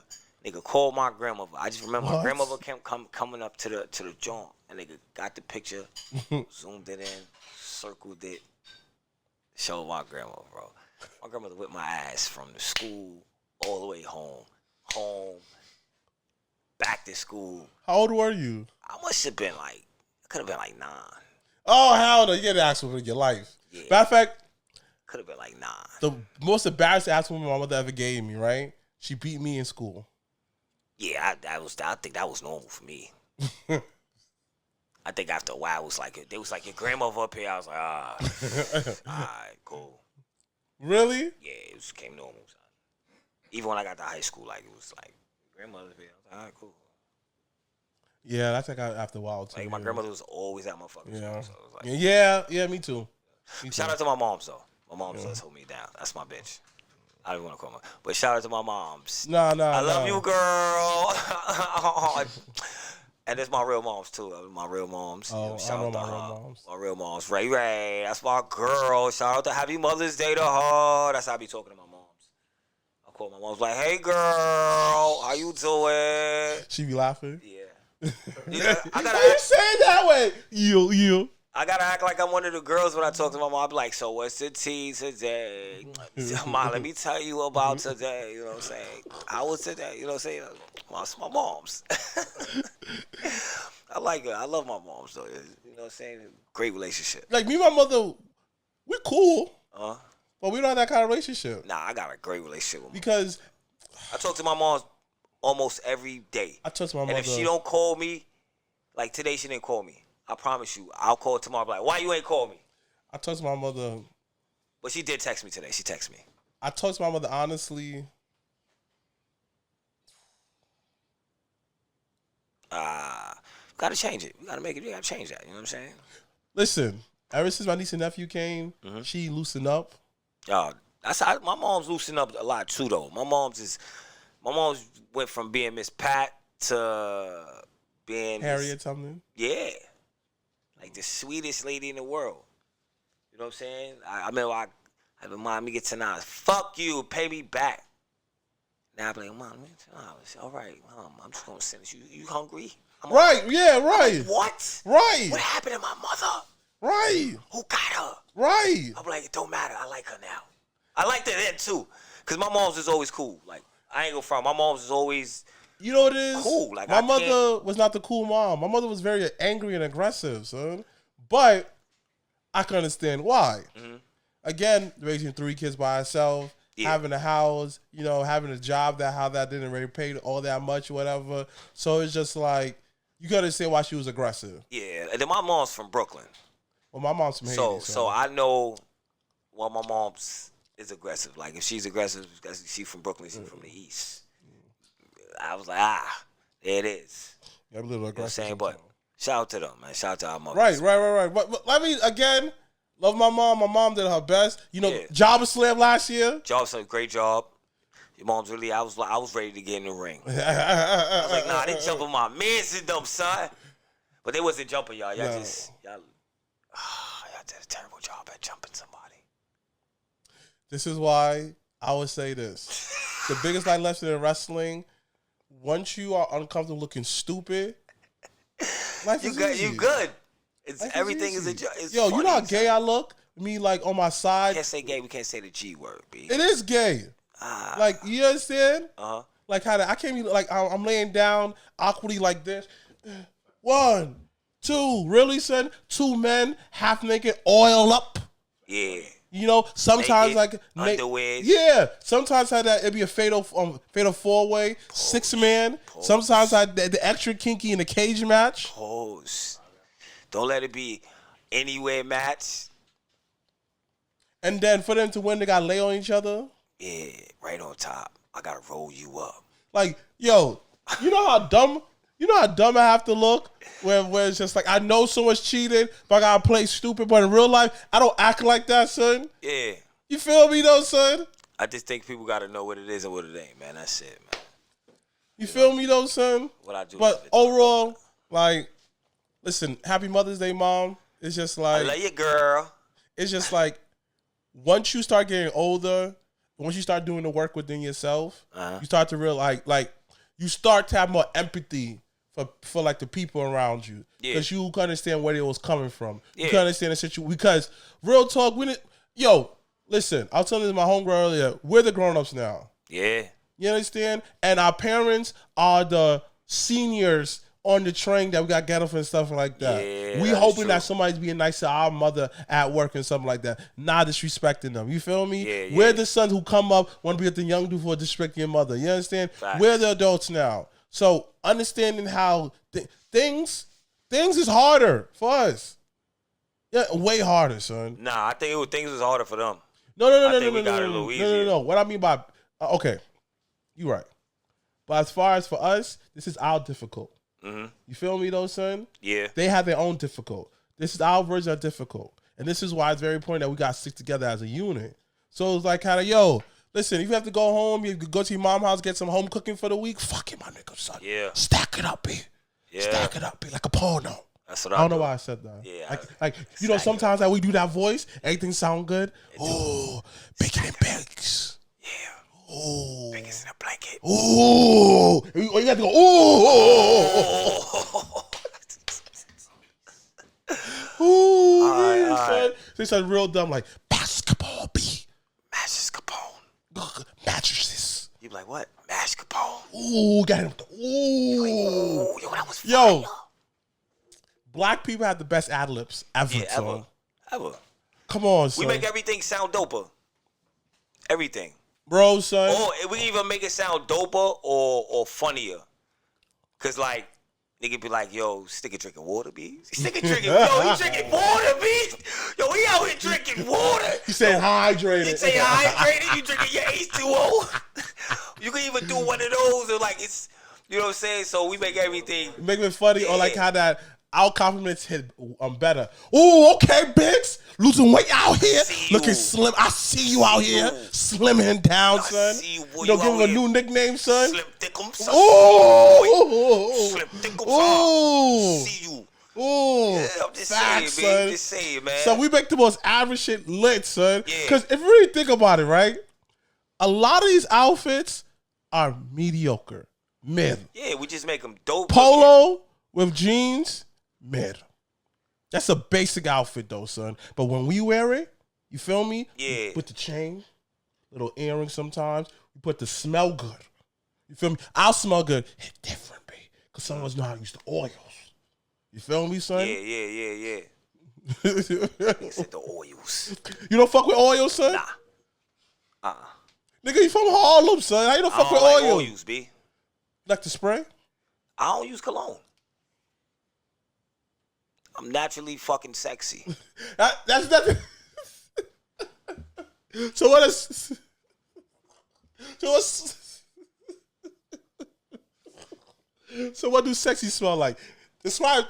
Nigga called my grandmother. I just remember my grandmother coming up to the joint, and nigga got the picture, zoomed it in, circled it, showed my grandma, bro. My grandmother whipped my ass from the school all the way home, back to school. How old were you? I must have been I could have been like 9. Oh, hell no. You get an ass whooping in your life. Yeah. Matter of fact, could have been like 9. The most embarrassing ass whooping my mother ever gave me, right? She beat me in school. Yeah, I think that was normal for me. I think after a while, it was like, your grandmother up here. I was like, all right, cool. Really? Yeah, it just came normal. Son. Even when I got to high school, like, it was like, grandmother's here. I was like, all right, cool. Yeah, that's like after a while, too. Like, my grandmother was always at my fucking school. So it was like, yeah, me too. Shout out to my moms, though. My moms does hold me down. That's my bitch. I don't want to call her. But shout out to my moms. Nah. I love you, girl. And it's my real moms, too. My real moms. Oh, shout I know out to my real moms. My real moms. Ray. That's my girl. Shout out to Happy Mother's Day to her. That's how I be talking to my moms. I call my mom's like, hey, girl. How you doing? She be laughing? Yeah. Why you saying that way? You. I gotta act like I'm one of the girls when I talk to my mom. I be like, so what's the tea today? Mom, let me tell you about today. You know what I'm saying? How was today? You know what I'm saying? It's my mom's. I like her. I love my moms though. You know what I'm saying? Great relationship. Like me and my mother, we're cool. But we don't have that kind of relationship. Nah, I got a great relationship with because I talk to my mom almost every day. I talk to my mother. And if she don't call me, like today she didn't call me. I promise you, I'll call tomorrow. Like, why you ain't call me? I talk to my mother. But she did text me today. She texted me. I talk to my mother honestly. Gotta change it. We gotta make it. We gotta change that. You know what I'm saying? Listen, ever since my niece and nephew came, she loosened up. That's how my mom's loosened up a lot too, though. My mom's went from being Miss Pat to being Harriet something. Yeah. Like the sweetest lady in the world. You know what I'm saying? I remember I have a mom, me get $10. Fuck you, pay me back. Now I'm like, Mom, $10. All right, Mom, I'm just gonna send it. You hungry? Right, yeah, right. Like, what? Right. What happened to my mother? Right. Who got her? Right. I'm like, it don't matter. I like her now. I liked her then too. Cause my mom's is always cool. Like, I ain't gonna front. My mom's is always You know what it is? Cool. Like my mother was not the cool mom. My mother was very angry and aggressive, son. But I can understand why. Again, raising 3 kids by herself, having a house, you know, having a job that didn't really pay all that much, whatever. So it's just like you can understand why she was aggressive. Yeah, and then my mom's from Brooklyn. Well, my mom's from Haiti. So I know why my mom's is aggressive. Like if she's aggressive, because she's from Brooklyn, she's from the East. I was like, there it is. Yeah, I'm a little aggressive. You know what I'm saying? But shout out to them, man. Shout out to our mothers. Right. But let me, again, love my mom. My mom did her best. You know, Jobber Slam last year. Jobber Slam, great job. Your mom's really, I was ready to get in the ring. I was like, nah, they jumping my mans in them, son. But they wasn't jumping y'all. Y'all did a terrible job at jumping somebody. This is why I would say this. The biggest life lesson in wrestling, once you are uncomfortable looking stupid, life is easy. You good. Everything is a joke. Yo, you know how gay I look? Me, like, on my side. We can't say gay. We can't say the G word, B. It is gay. Like, you understand? Like, how I can't be, like, I'm laying down awkwardly like this. 1, 2, really, son? 2 men, half naked, oil up. Yeah. You know, sometimes naked, like underwear. Yeah, sometimes it'd be a fatal 4-way, 6-man. Sometimes the extra kinky in a cage match. Pose. Don't let it be anywhere match. And then for them to win, they gotta lay on each other. Yeah, right on top. I gotta roll you up. Like, yo, you know how dumb I have to look? Where it's just like, I know someone's cheated, but I gotta play stupid. But in real life, I don't act like that, son. Yeah. You feel me though, son? I just think people gotta know what it is and what it ain't, man. That's it, man. You feel me though, son? What I do. But overall, like, listen, happy Mother's Day, Mom. It's just like, I love you, girl. It's just like, once you start getting older, once you start doing the work within yourself, you start to realize, like, you start to have more empathy for like the people around you, because you can understand where they was coming from. You can understand the situation. Because real talk, listen, I was telling this to my homegirl earlier, we're the grown-ups now. Yeah. You understand? And our parents are the seniors on the train that we got get off and stuff like that. Yeah, we hoping that somebody's being nice to our mother at work and something like that, not disrespecting them. You feel me? Yeah. We're the sons who come up, want to be with the young dude for disrespecting your mother. You understand? Facts. We're the adults now. So understanding how things is harder for us. Yeah, way harder, son. Nah, I think things was harder for them. No. What I mean by okay, you right. But as far as for us, this is our difficult. You feel me though, son? Yeah. They have their own difficult. This is our version of difficult. And this is why it's very important that we got to stick together as a unit. So it's like kind of, yo, listen, if you have to go home, you go to your mom's house, get some home cooking for the week, fuck it, my nigga, son. Yeah. Stack it up, B. Yeah. Stack it up, B, like a porno. That's what I don't know why I said that. Yeah. Like you know, sometimes that we do that voice, everything sound good. Oh, bacon and bakes. Yeah. Oh. Bacon's in a blanket. Oh. You got to go, oh. Ooh. say something real dumb like basketball B. Mashes Capone. Mattresses. You be like, what? Mash Capone. Ooh, got him with the ooh. Yo, that was fire. Yo, black people have the best ad libs ever. Yeah, ever. Come on, son. We make everything sound doper. Everything. Bro, son. Or we even make it sound doper or funnier. Cause like, nigga be like, yo, stick it drinking water, B. Stick it drinking, yo, he drinking water, B. Yo, he out here drinking water. He said hydrated. He say hydrated, you drinking your H2O. You can even do one of those or like it's, you know what I'm saying? So we make everything. Make it funny or like how that our compliments hit better. Ooh, okay, Biggs. Losing weight out here. Looking slim. I see you out here. Slimming down, son. You know, give him a new nickname, son. Slim Thickums. Ooh. Slim Thickums. Ooh. See you. Ooh. Yeah, I'm just Facts, saying, man. son. Just saying, man. So we make the most average shit lit, son. Yeah. Because if you really think about it, right? A lot of these outfits are mediocre. Mid. Yeah, we just make them dope. Polo with jeans, mid. That's a basic outfit though, son. But when we wear it, you feel me? Yeah. With the chain, little earrings sometimes. We put the smell good. You feel me? I'll smell good. It's different, babe. Because some of us know how to use the oils. You feel me, son? Yeah. He said the oils. You don't fuck with oils, son? Nah. Nigga, you from Harlem, son. How you don't fuck with like oils? oils, B. Like the spray? I don't use cologne. I'm naturally fucking sexy. That's nothing. So what is? So what do sexy smell like? Describe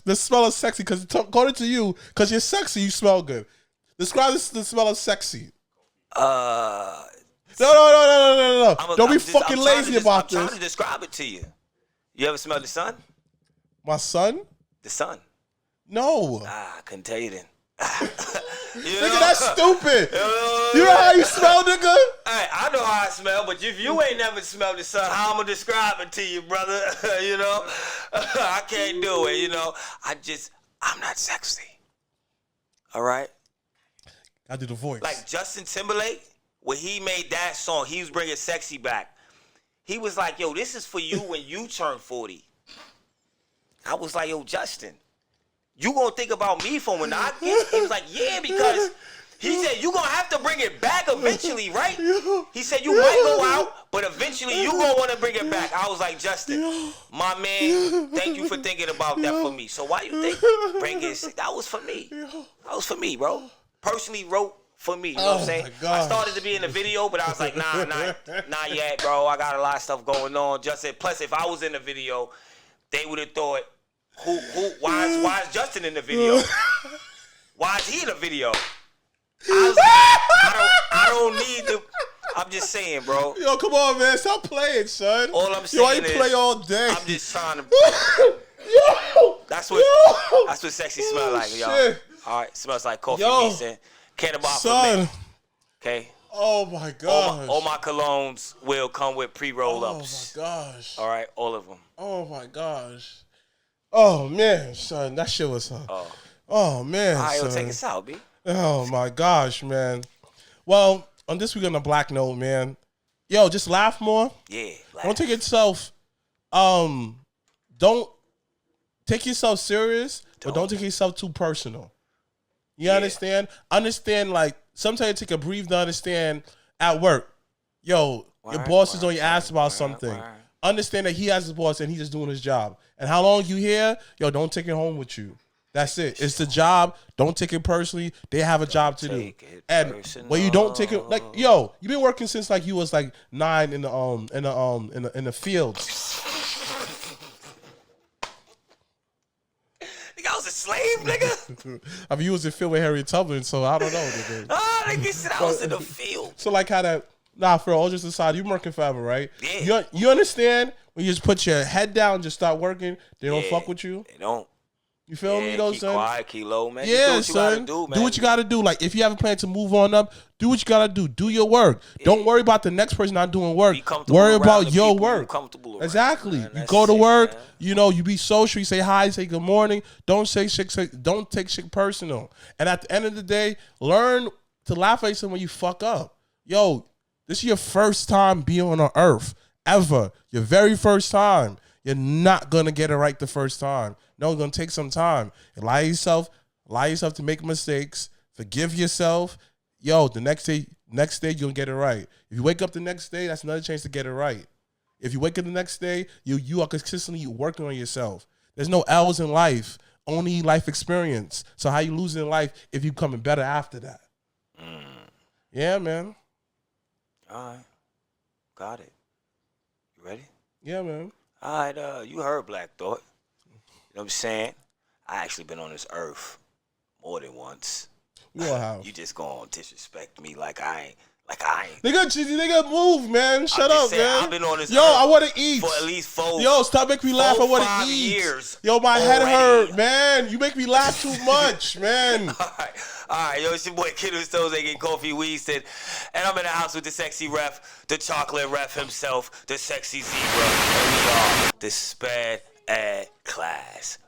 the smell of sexy, because according to you, because you're sexy, you smell good. Describe the smell of sexy. No. Don't be fucking lazy about this. I'm trying to describe it to you. You ever smell the sun? My son? The sun. No. I couldn't tell you then. Nigga, that's stupid. You know how you smell, nigga? Hey, I know how I smell, but if you ain't never smelled the sun, how I'm gonna describe it to you, brother? You know? I can't do it, you know? I'm not sexy. All right? I do the voice. Like Justin Timberlake, when he made that song, he was bringing sexy back. He was like, yo, this is for you when you turn 40. I was like, yo, Justin, you gonna think about me for when I get? He was like, yeah, because he said you gonna have to bring it back eventually, right? He said you might go out, but eventually you gonna want to bring it back. I was like, Justin, my man, thank you for thinking about that for me. So why you think bring it? That was for me. That was for me, bro. Personally wrote for me. You know what I'm saying? I started to be in the video, but I was like, nah, not yet, bro. I got a lot of stuff going on. Justin. Plus, if I was in the video, they would have thought, why is Justin in the video? Why is he in the video? I don't need to. I'm just saying, bro. Yo, come on, man. Stop playing, son. All I'm saying Yo, I play all day. I'm just trying to. Yo! That's what sexy smell like, y'all. Shit. All right, smells like Kofi Yo. Weedston. Cannonball for Son. men. Okay. Oh my gosh. All my colognes will come with pre-roll ups. Oh my gosh. All right, all of them. Oh my gosh. Oh man, son, that shit was. Oh man. All right, son. yo, take us out, B. Oh my gosh, man. Well, on this week on the Black Note, man. Yo, just laugh more. Yeah. Don't take yourself. Don't take yourself serious, but don't take yourself too personal. You understand? Understand, like, sometimes you take a breathe to understand at work. Yo, your boss is on your ass about something. Understand that he has his boss and he's just doing his job. And how long you here, yo, don't take it home with you. That's it. It's the job. Don't take it personally. They have a job to do. And when you don't take it, like, yo, you've been working since like you was like 9 in the fields. I was a slave, nigga. I mean, you was in field with Harriet Tubman, so I don't know. Nigga said I was in the field. So like how that, for all just aside, you working forever, right? Yeah. You understand when you just put your head down and just start working, they don't fuck with you? They don't. You feel me, though, keep son? Quiet, keep low, man. Yeah, Just do what you gotta do, man. Do what you gotta do. Like, if you have a plan to move on up, do what you gotta do. Do your work. Don't worry about the next person not doing work. Worry about your work. Exactly. Man. You go to work. Man. You know, you be social. You say hi. You say good morning. Don't say shit. Don't take shit personal. And at the end of the day, learn to laugh at someone when you fuck up. Yo, this is your first time being on Earth ever. Your very first time. You're not gonna get it right the first time. No, it's gonna take some time. Allow yourself to make mistakes. Forgive yourself. Yo, the next day you're gonna get it right. If you wake up the next day, that's another chance to get it right. If you wake up the next day, you are consistently working on yourself. There's no L's in life, only life experience. So how you losing in life if you becoming better after that? Yeah, man. All right. Got it. You ready? Yeah, man. All right, you heard Black Thought. You know what I'm saying? I actually been on this earth more than once. You all have. You just gonna disrespect me like I ain't. Nigga, move, man. Shut up, man. I've been on this Yo, I want to eat. For at least 4 Yo, stop making me laugh. I want to eat. years. Yo, my head already. hurt, man. You make me laugh too much, man. All right. Yo, it's your boy Kid Stones, aka Kofi Weedston, and I'm in the house with the sexy ref, the chocolate ref himself, the sexy zebra, and we are the sped class.